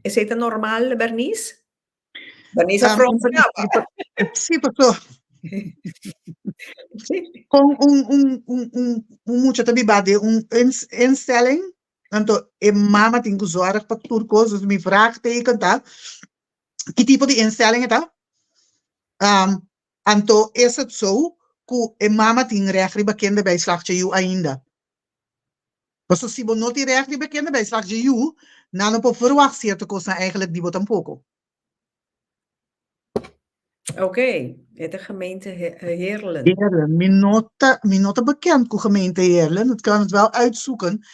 is het normaal, Bernice? Bernice afrontava. Sí, pastor. Con mucho tabibade, instelling. Então, mama tem que zorg para turcos, dus mijn vraagteken tá. Que tipo de instelling tá? Então, is het zo que mama tem recht de kinderbijslag te jou ainda. Maar als je niet die recht de kinderbijslag te jou, dan op verwacht je te kosten eigenlijk die wordt een poco. Oké, de gemeente Heerlen. Heerlen, minota bekend met gemeente Heerlen. Dat kan het wel uitzoeken.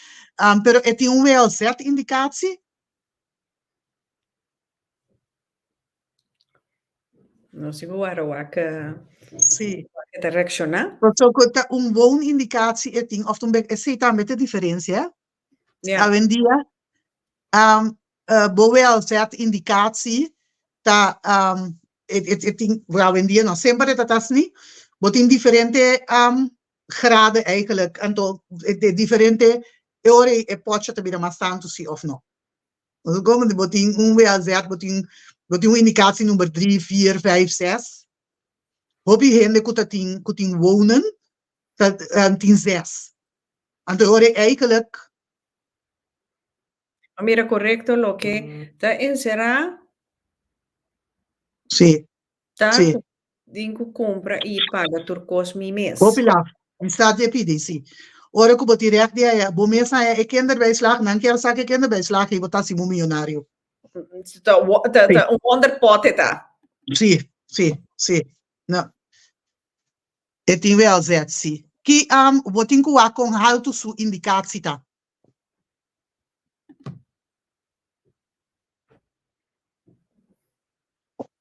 Pero het is een welzet-indicatie. No seguro sí. Direccionar. Dat ook een woonindicatie het ding of dan zit daar met de differentie, hè? Ja. En die welzet-indicatie dat het ding waar die nog sempre dat is niet, wordt in differente graden eigenlijk en toch de differente ore e potje te bieden maar staan te zien of no. Dus komen de botin welzet botin indicatie nummer 3, 4, 5, 6. Hobby hende kutin wonen dat 10, 6. En de ore eigenlijk. Mira correcto lo que está en será. Sí. Sí. Dingo compra e paga turcos mi mes. Popular. In staat je PD, sí. Ora que botir recht dia, bo mes na e kinderbijslag, nan keer saque kinderbijslag, je wordt als miljonario. Un wonderpot eta. Sí. No. Het in wel zet, sí. Ki wat in kuwa kon haltu su indicatie ta.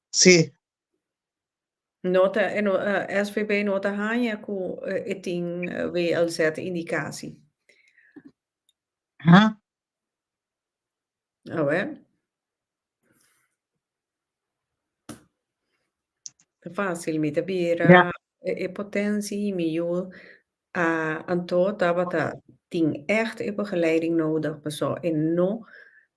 Sí. Nota SVB nota hanya ku eting WLZ indicatie. Huh? Oh, hè? Fácil, mi te bira potentie, miljoen, anto tabata ting echt begeleiding nodig, zo en no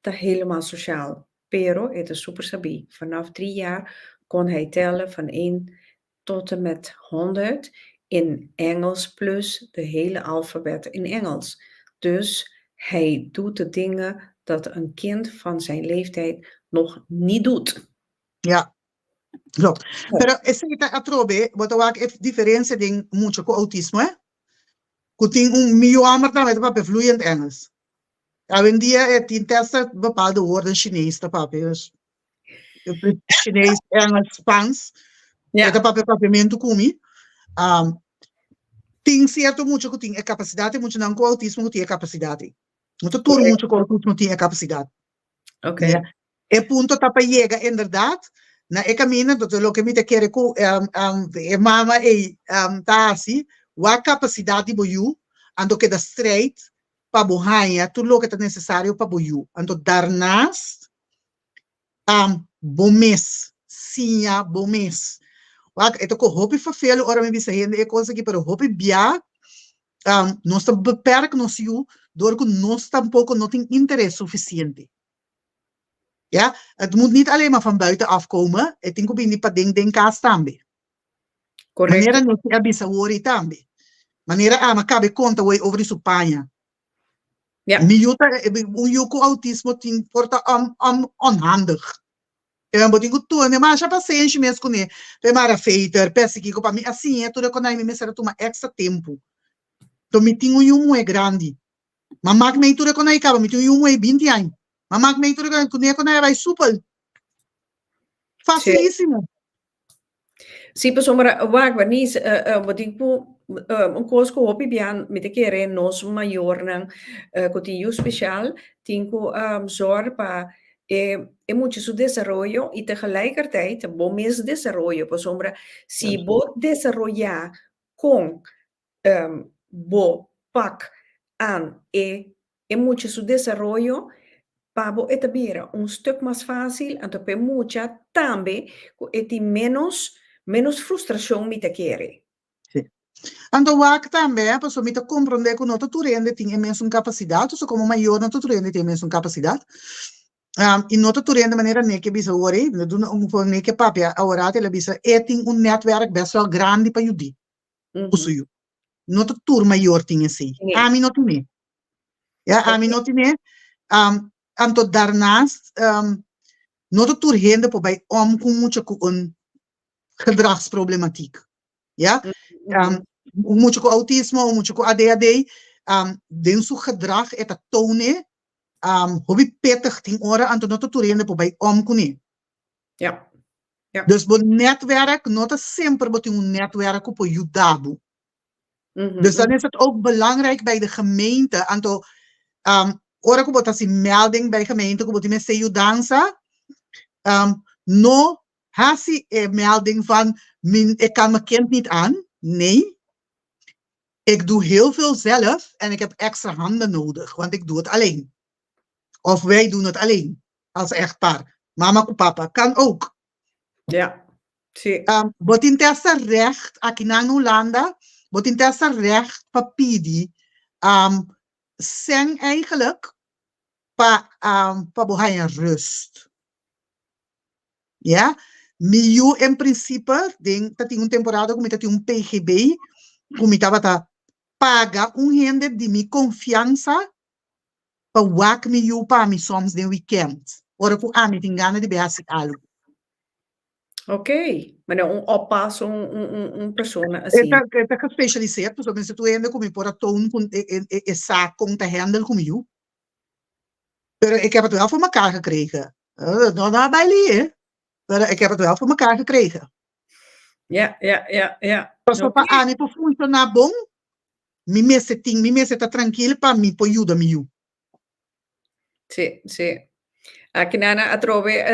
te helemaal sociaal. Pero het is super sabi. Vanaf 3 jaar kon hij tellen van 1 tot en met 100 in Engels plus de hele alfabet in Engels. Dus hij doet de dingen dat een kind van zijn leeftijd nog niet doet. Ja, klopt. Pero ese que está atrobe, wat ook heeft diferentie ding mucho con autismo, hè? Kuting mio amarta met papi vloeiend Engels. En die het in testen bepaalde woorden Chinees te papi, dus Chinees, Engels, Spaans. Ja. Dat papi mento kumi. Ting cierto mucho que tem capacidade, mucho não com autismo tem capacidade. Muito tudo mucho com autismo tem capacidade. Okay. Ja. E punto tapa llega inderdaad na e cammina tot lo que mi te quiere ku mama e tasi wa capacidade boyu ando que da straight pa bohanya tu lo que é necessário pa boyu ando daarnaast bomes sinha bomes wak eto ko hopi vervelen ora me bisa hende e cosa que pero hopi bia nós beperken ons door nós tampoco não tem interesse suficiente. Ja, het moet niet alleen maar van buiten afkomen. Het moet ook niet pa ding kaas tambe. Correcto. Manera não se abisa worry tambe. Manera cabe conta over die supanya. Ja. Miuta, yuko autismo tin porta onhandig. Eu vou dizer tu, né? Mas já paciência mesmo com ele. Pemara feita, peça que para mim assim é tudo quando aí me será tomar extra tempo. Então me tinha um é grande. Mas mag me tudo quando aí acaba, me tinha um é 20 anos. Mas mag me tudo quando aí vai super. Facilíssimo. Sim, pessoal, mas wag nis wat ik een koos ko hopi bian met kere nos maior nang cotillo special tinko zorg pa mucho su desarrollo y tegelijkertijd bom is desarrollo por sombra si bo desarrolla con bo pak aan mucho su desarrollo pabo etabira un stuk más fácil anto mucha tambe eti menos frustração me te querer. Sim. Ando wak também, a pessoa me te compreender que nota turende tem a mesma capacidade, ou como maior nota turende tem a mesma capacidade. E nota turende maneira nem que bisa ore, não do não nem que papia, a orate ela bisa tem netwerk best wel grande para ajudar. O suyo. Nota tur maior tem assim. A mim não tem. Ja, a mim não tem. Anto daarnaast nota turende por bij com muito com gedragsproblematiek. Ja? Muito com autismo, muito com ADHD, den su gedrag het dat tonen, hobby pittig ting ora aan te turende po bij omkune. Ja. Ja. Dus bo netwerk, nota sempre bo ting netwerk op judabu. Dus dan is het ook belangrijk bij de gemeente, aanto ora ko bota si melding bij gemeente, ko bota me se judansa, no hasi melding van ik kan mijn kind niet aan. Nee. Ik doe heel veel zelf en ik heb extra handen nodig, want ik doe het alleen. Of wij doen het alleen, als echtpaar. Mama en papa kan ook. Ja. Wat in testa recht, akinang Holanda, wat in testa recht, papidi, zijn eigenlijk pa bohay rust. Ja? Miu em princípio, tem uma temporada como tem PGB, como estava paga rende de minha confiança para wak miu para mim soms de weekend. Ora com a mim tem gana de basic algo. Ok, mas não oppas pessoa assim. É gespecialiseerd, dus mensen tu rende como por toon com essa conta handle com miu. Pero ik heb het wel voor elkaar gekregen. Nou bij hè. Maar ik heb het wel voor elkaar gekregen. Ja. Pas op aan, para funcionar bom, me messe tá tranquilo para mim, para ajudar me. Sì. Aqui nana a trove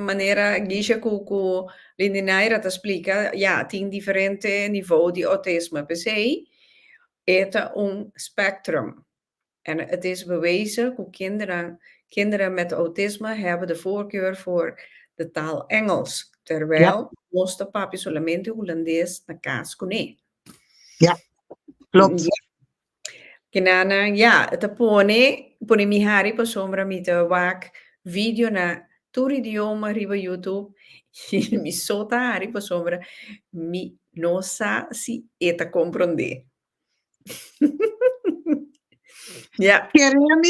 maneira gisha ku lindinaira te explica, ja, tem differente niveau di autisme per se, het spectrum. En het is bewezen hoe kinderen met autisme hebben de voorkeur voor de taal Engels, terwijl onze papi solamente Hollandees na kaas kune. Ja, klopt. Kinana, ja, het pone mi hari pa sombra mi te wak video na tur idioma riba YouTube, mi sota hari pa sombra mi no sa si eta comprende. Ja. Querendo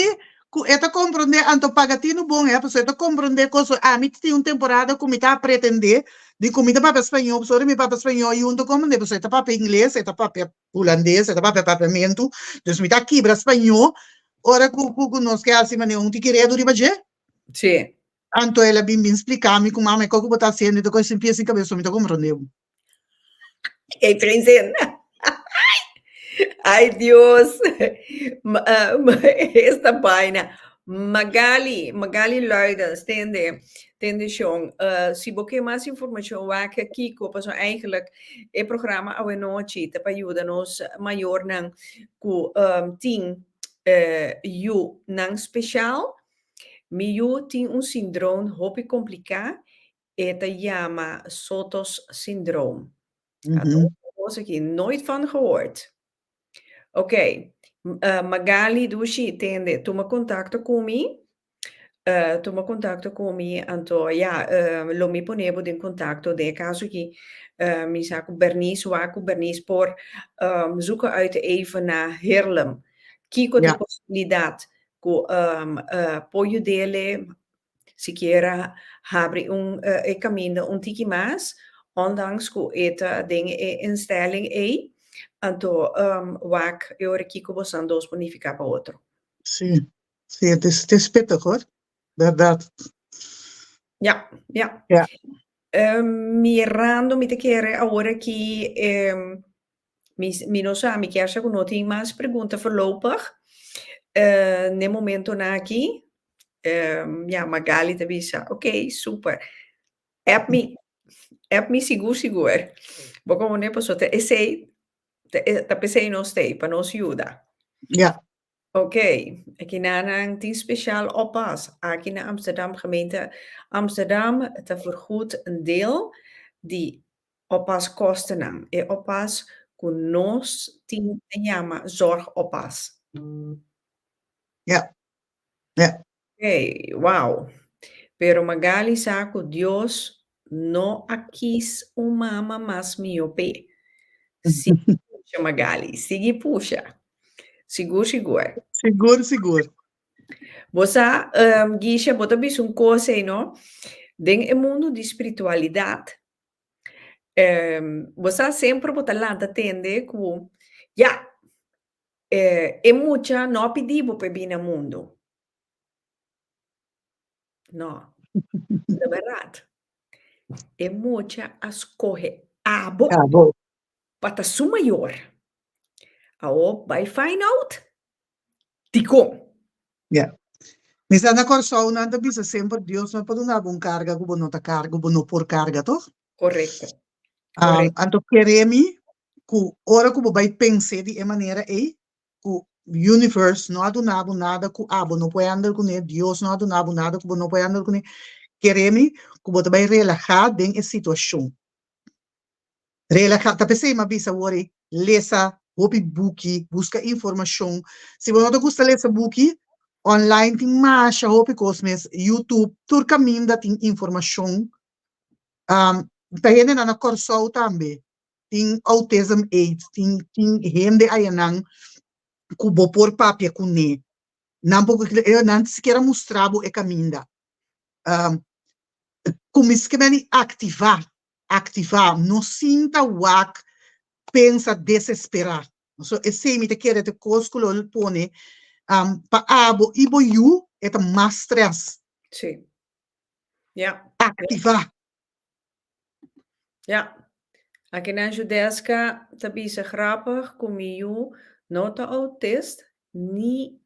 eta compreender anto pagatino bom é pessoa eta compreender coisa a mim tem uma temporada como tá pretender de comida para espanhol sobre mi para espanhol junto com de pessoa eta para inglês eta para holandês eta para papiamento dus mi tá aqui para espanhol ora com nós que assim maneira um tiqueredo de baje sim anto ela bem explicar me como mama como tá sendo de coisa simples em cabeça me tá compreendendo que princesa. Ay, Dios. Esta página. Magali Luidens, tende Sean. Si boke mais informação, waar aqui kopen zo eigenlijk het programma Awe Noche te ayuda nos maior nang ku ting you nang speciaal. Miu ting un syndroom hopi complicado. Het llama Sotos syndroom. Had ik nooit van gehoord. Ok. Magali Dushi tende, toma contatto con me. Toma contatto con me, anto ja, lo mi ponevo in contatto de caso che mi sa cu Bernice wa cu Bernice por zoeken uit even naar Haarlem. Kiko de Ja, possibilidad ku pollo dele siquiera habri un e camino un tiki mas ondanks ku eta dingen instelling anto wak ore kiko bosan dos bonifica pa outro. sí. Sí, het is pittig hoor. Dat. Ja, ja. Ja. Mirando mi te quiere ahora que mi no sa, mi quiere con no tengo más preguntas voorlopig. Nel momento na aqui, ja, Magali te visa. Ok, super. App me seguro. Vou como ne posso te sei, te pensei no stay, para nos ajuda. Ja. Ok, aqui na een team speciaal oppas. Aqui na Amsterdam, gemeente Amsterdam, te vergoedt een deel die oppaskosten aan. E oppas con nos team llama zorgoppas. Ja. Ja. Ok, wow. Pero Magali saco Dios no quis uma mama mais miope. Sigue puxa, Magali, sigue puxa. Seguro, seguro. Seguro. Você, Guisha, bota bis um coisa aí, não? Dentro do mundo de espiritualidade, você sempre bota lá, atende com, já, é muita, não pedimos para vir no mundo. Não, na verdade. É muita, escolhe abo Ja, bo. para su maior. Ao vai find out, de como. Ja. Misa na corso nada bisa sempre Dios não pode dar carga, como não tá carga, como não por carga, toch? Correto. Correto. Anto queremi ku ora ku vai pensar de maneira aí ku universe não adunabo nada ku abo não pode andar com ele Deus não adunabo nada ku não pode andar com ele queremi ku bota vai relaxar bem a situação relaxar tá pensei mas bisa ori lesa hopi buki busca informação se você não gosta lesa buki online tem mais hopi cosmes YouTube tur caminho da tem informação Pagene na corso também tem autism AIDS tem gente aí não cubo por papia com ne não porque eu não sequer mostrava o caminho como isso que me ativar não sinta o pensa desesperar so esse me te quer te cosculo pone pa abo ibo you é mais stress Sim. Ja. ativar Ja. Aqui na Judeska, tabi se grappig, comigo, nota autist, ni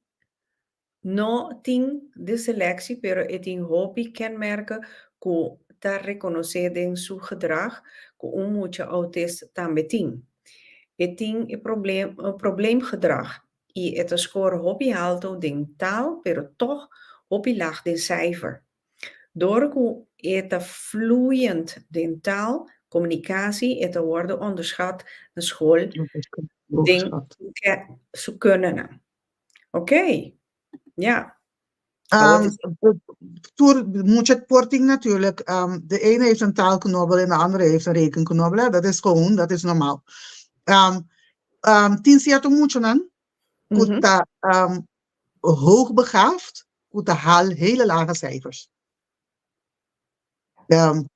no ting de selectie, pero het in hobby kenmerken, ko ta reconocer en su gedrag, ko mucho autist tambe ting. Het ting een probleemgedrag. I het score hobby alto ding taal, pero toch hobby laag den cijfer. Door ko het vloeiend den taal, communicatie, het worden onderschat naar school, ding ze kunnen. Oké, ja. Moet porting natuurlijk. De ene heeft een taalknobbel en de andere heeft een rekenknobbel. Dat is gewoon, dat is normaal. Tinsiato mucho nan, kuta hoogbegaafd, kuta haal hele lage cijfers.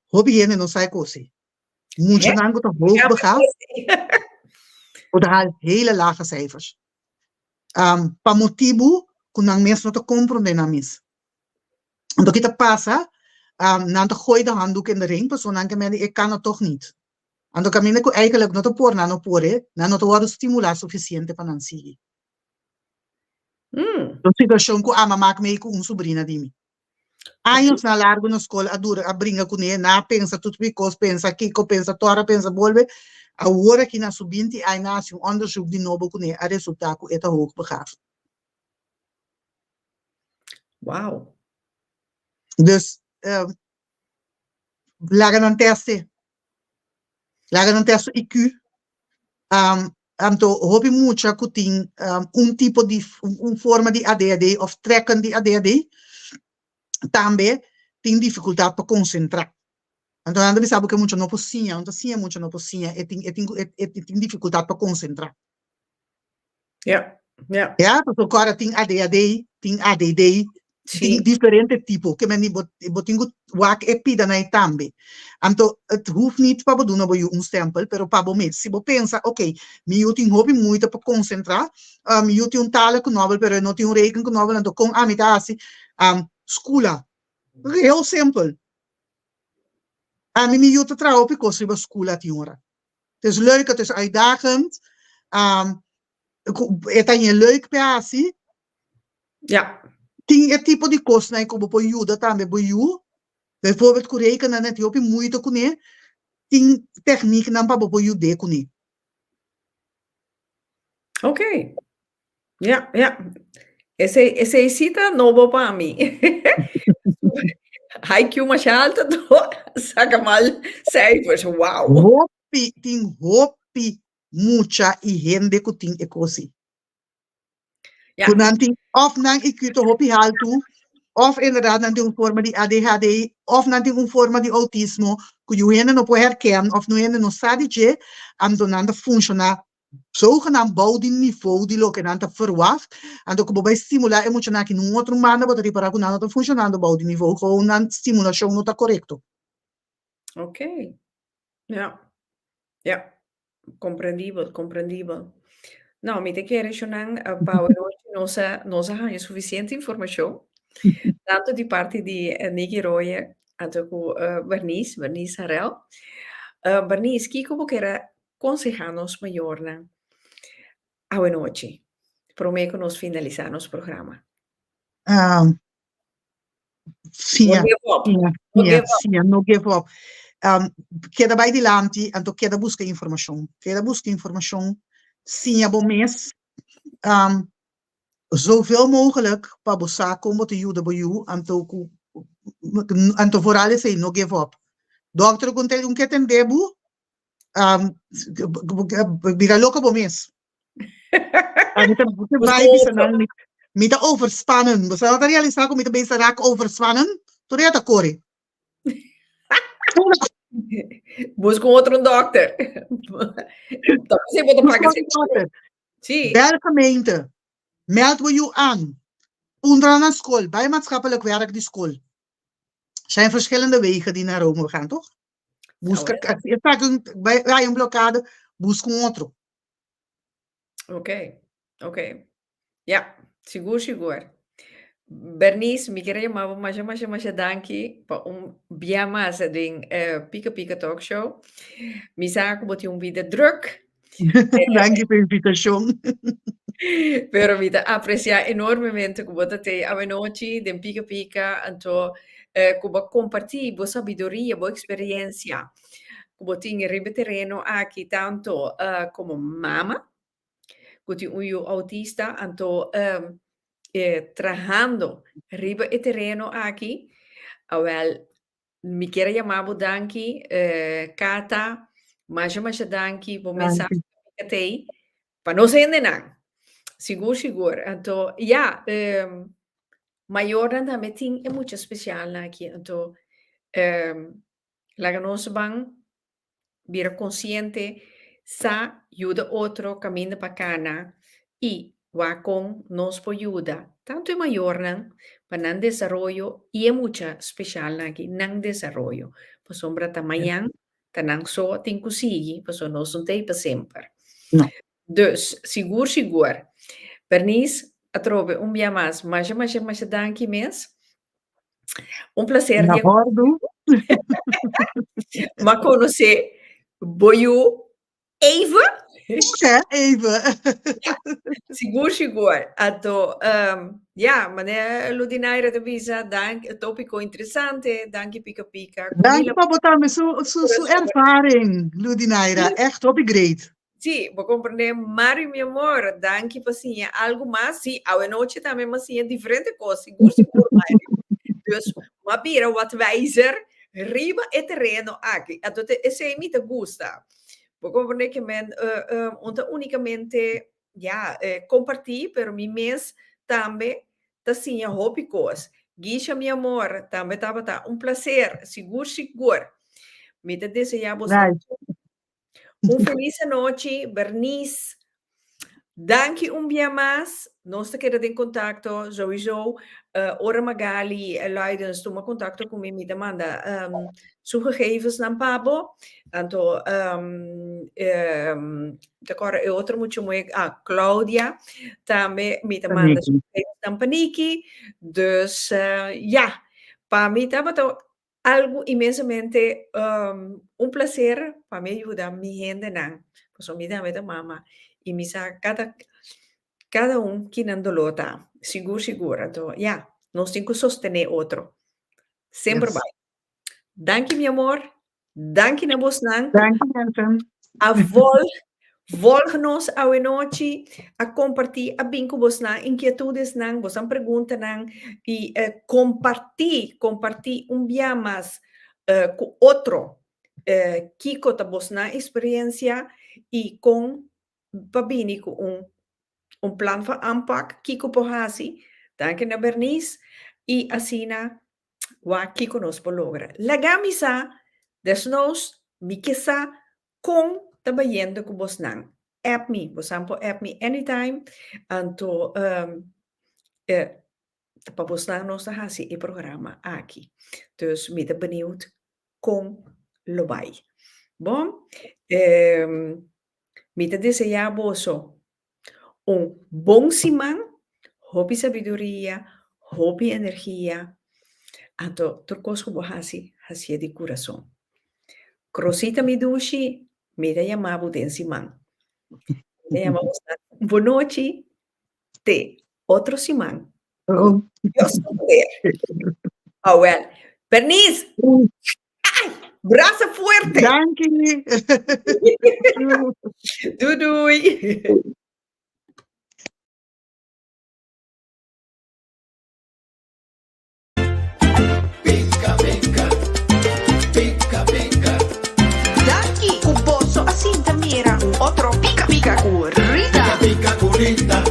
Hobby en no psychosi. Mucho nan kuta hoogbegaafd, kuta haal hele lage cijfers. Pa motivo kunang mes no te comprende na mis. Omdat kita pasa, na te gooi de handdoek in de ring, persoon que me ik kan het toch niet. En dan kan ik eigenlijk not por na no pore, na no te worden stimular suficiente para nansi. Dus situação que ama maak mee com sobrinha de mim. Anos na largo na escola, a brinca com ele, na pensa tudo picos, pensa kiko, pensa tora, pensa bolve. A hora que na subinte, aí nasce onderzoek de novo com ele, a resultado é hoogbegaafd. Wauw. Dus lagan een test IQ. Anto, hopi mucha que tem tipo de, forma de ADHD of trekken de ADHD, também tem dificuldade para concentrar. Então, anda sabe que muito não pocinha, então sim é muito não pocinha, tem dificuldade para concentrar. Ja, ja. Ja, porque agora tem ADHD, tem ADD, tem diferente tipo, que men botingo wak epida na também. Então, het hoeft niet para doen een stempel, pero para bom se você pensa, ok, eu tenho hobby muito para concentrar, eu tenho tala com novel, pero não tenho reken com novel, então com amidade, escola, heel simpel. Mim eu te trouw op kost bij escola tiora. Het is leuk, het is uitdagend, het is een leuk passie. Ja. Tem tipo de coisa né como por ajuda também por you bijvoorbeeld kureken na net hopi muito kune tem techniek na pa por you de kune. Okay. Ja, ja. Esse cita novo para mim. IQ mais alto, saca mal cijfers. Wow. Hopi tem hopi mucha e gente que tem ecosi. Ja. Kunanti of nang IQ to hopi alto of inderdaad nanti een vorm di ADHD of nanti een vorm di autismo que je hene no pode herkennen of no hene no sabe je am donanda funciona zogenaamd bouwdi niveau die lo que nanta verwacht en dan como vai estimular emocional que num outro manda botar para que nada funcionando bouwdi niveau gewoon na stimulação não tá correto. Okay. Ja. Ja. Compreendido. Não, me te quero chorar para hoje nossa há suficiente informação tanto de parte de Niki Roye quanto com Bernice Harel. Bernice, que como queira aconselhar-nos maior na a noite. Prometo nós finalizar nosso programa. Sim, no give up. Queda vai adiante, então queda busca informação. Sim, bom mês. Zoveel mogelijk para buscar como te ajuda bij jou en te vooral is no give up. Dokter kun te que tem debu vira louco bom mês. Mita overspannen. Você não realizar como mita bem será overspannen? Tu já tá corre. Busca outro dokter. Você pode pagar sim. Bel gemeente. Meld we je aan. Onderaan naar school, bij maatschappelijk werk die school. Er zijn verschillende wegen die naar Rome gaan, toch? Bij een blokkade, busca outro. Ok. Ja, seguro. Bernice, me queria chamar mais danke para bia mais de Pica Talk Show. Me saco botar vida druk. Danke per invitação. Pero me aprecia enormemente como te a noite de Pica então como compartilhar boa sabedoria, boa experiência. Como tinha ribe terreno aqui tanto como mama, que tinha autista, então trabajando ribe e terreno aqui, me quero chamar o danke, Kata, mas danke por mensagem que tem, para não ser nada. Seguro. Então, maior também tem é muito especial aqui. Então, lá nós vamos vir consciente, sa ajuda outro caminho para cana e va com nos ajuda. Tanto é maior para o desenvolvimento e é muito especial aqui no desenvolvimento. Para sombra tamanho, tanang só tem que conseguir, para nós não tem para sempre. Dus, seguro. Bernice, a trove dia mais danke mes. Prazer de bordo. Ma conhecer Boiu Eva. Eva. Seguro. Então, mas Ludinaira de visa, dank, tópico interessante, danke Pica. Danke para botar sua ervaring, Ludinaira, echt op great. Sim, vou compreender, Mário, meu amor, danke por sim, algo mais, sim, a noite também, mas sim, é diferente coisa, seguro, Mário. Dus, maar bira wat wijzer, riba e terreno aqui. Então, esse aí me gusta. Porque que men, únicamente, compartir, pero mi mes também tá sim, hobby coisas. Guisha, meu amor, também tá um prazer, seguro. Me te desejamos Right. feliz noite, Bernice. Dank je dia mais. Nós queremos em contato, sowieso. Ora Magali, Leidens, toma contato comigo, me manda gegevens naar Pabo. Então, agora é outra muito muito. Claudia, também me manda gegevens naar Paniki. Dus, para mim estava algo imensamente prazer para me ajudar mi gente nan. Pues me da mama. E me sa cada que não dolota, seguro. Então, nós temos que sostener outro. Sempre Yes. vai. Danke, meu amor. Danke na Bosnan. Dank je, Jensen. Volg-nos a noite a compartilhar a bem com Bosnan, inquietudes nan, Bosnan pergunta nan, e compartilhar dia mais com outro, Kiko ta Bosnan experiência e com Babini com plan van aanpak, Kiko Pohasi, danke na Bernice, e Asina, wa Kiko nos pologra. Lagamisa, desnos, mikisa, com tabayendo ko Bosnan. App me, bosampo app me anytime, anto, pa Bosnan nos hasi e programa aqui. Dus, me benieuwd, com lobai. Bom, me desejar boso. Bom semana, hobby sabedoria, hobby energia, anto turcos como hasi de coração. Crosita mi dushi, me da llamado den semana. Me llamamos boa noite, te outro semana. Oh. Eu sou well. Bernice! Ai, braça fuerte! Dank je. Doei. Danke, un pozo a Sinta Mira, otro pica pica currita. Pica curita.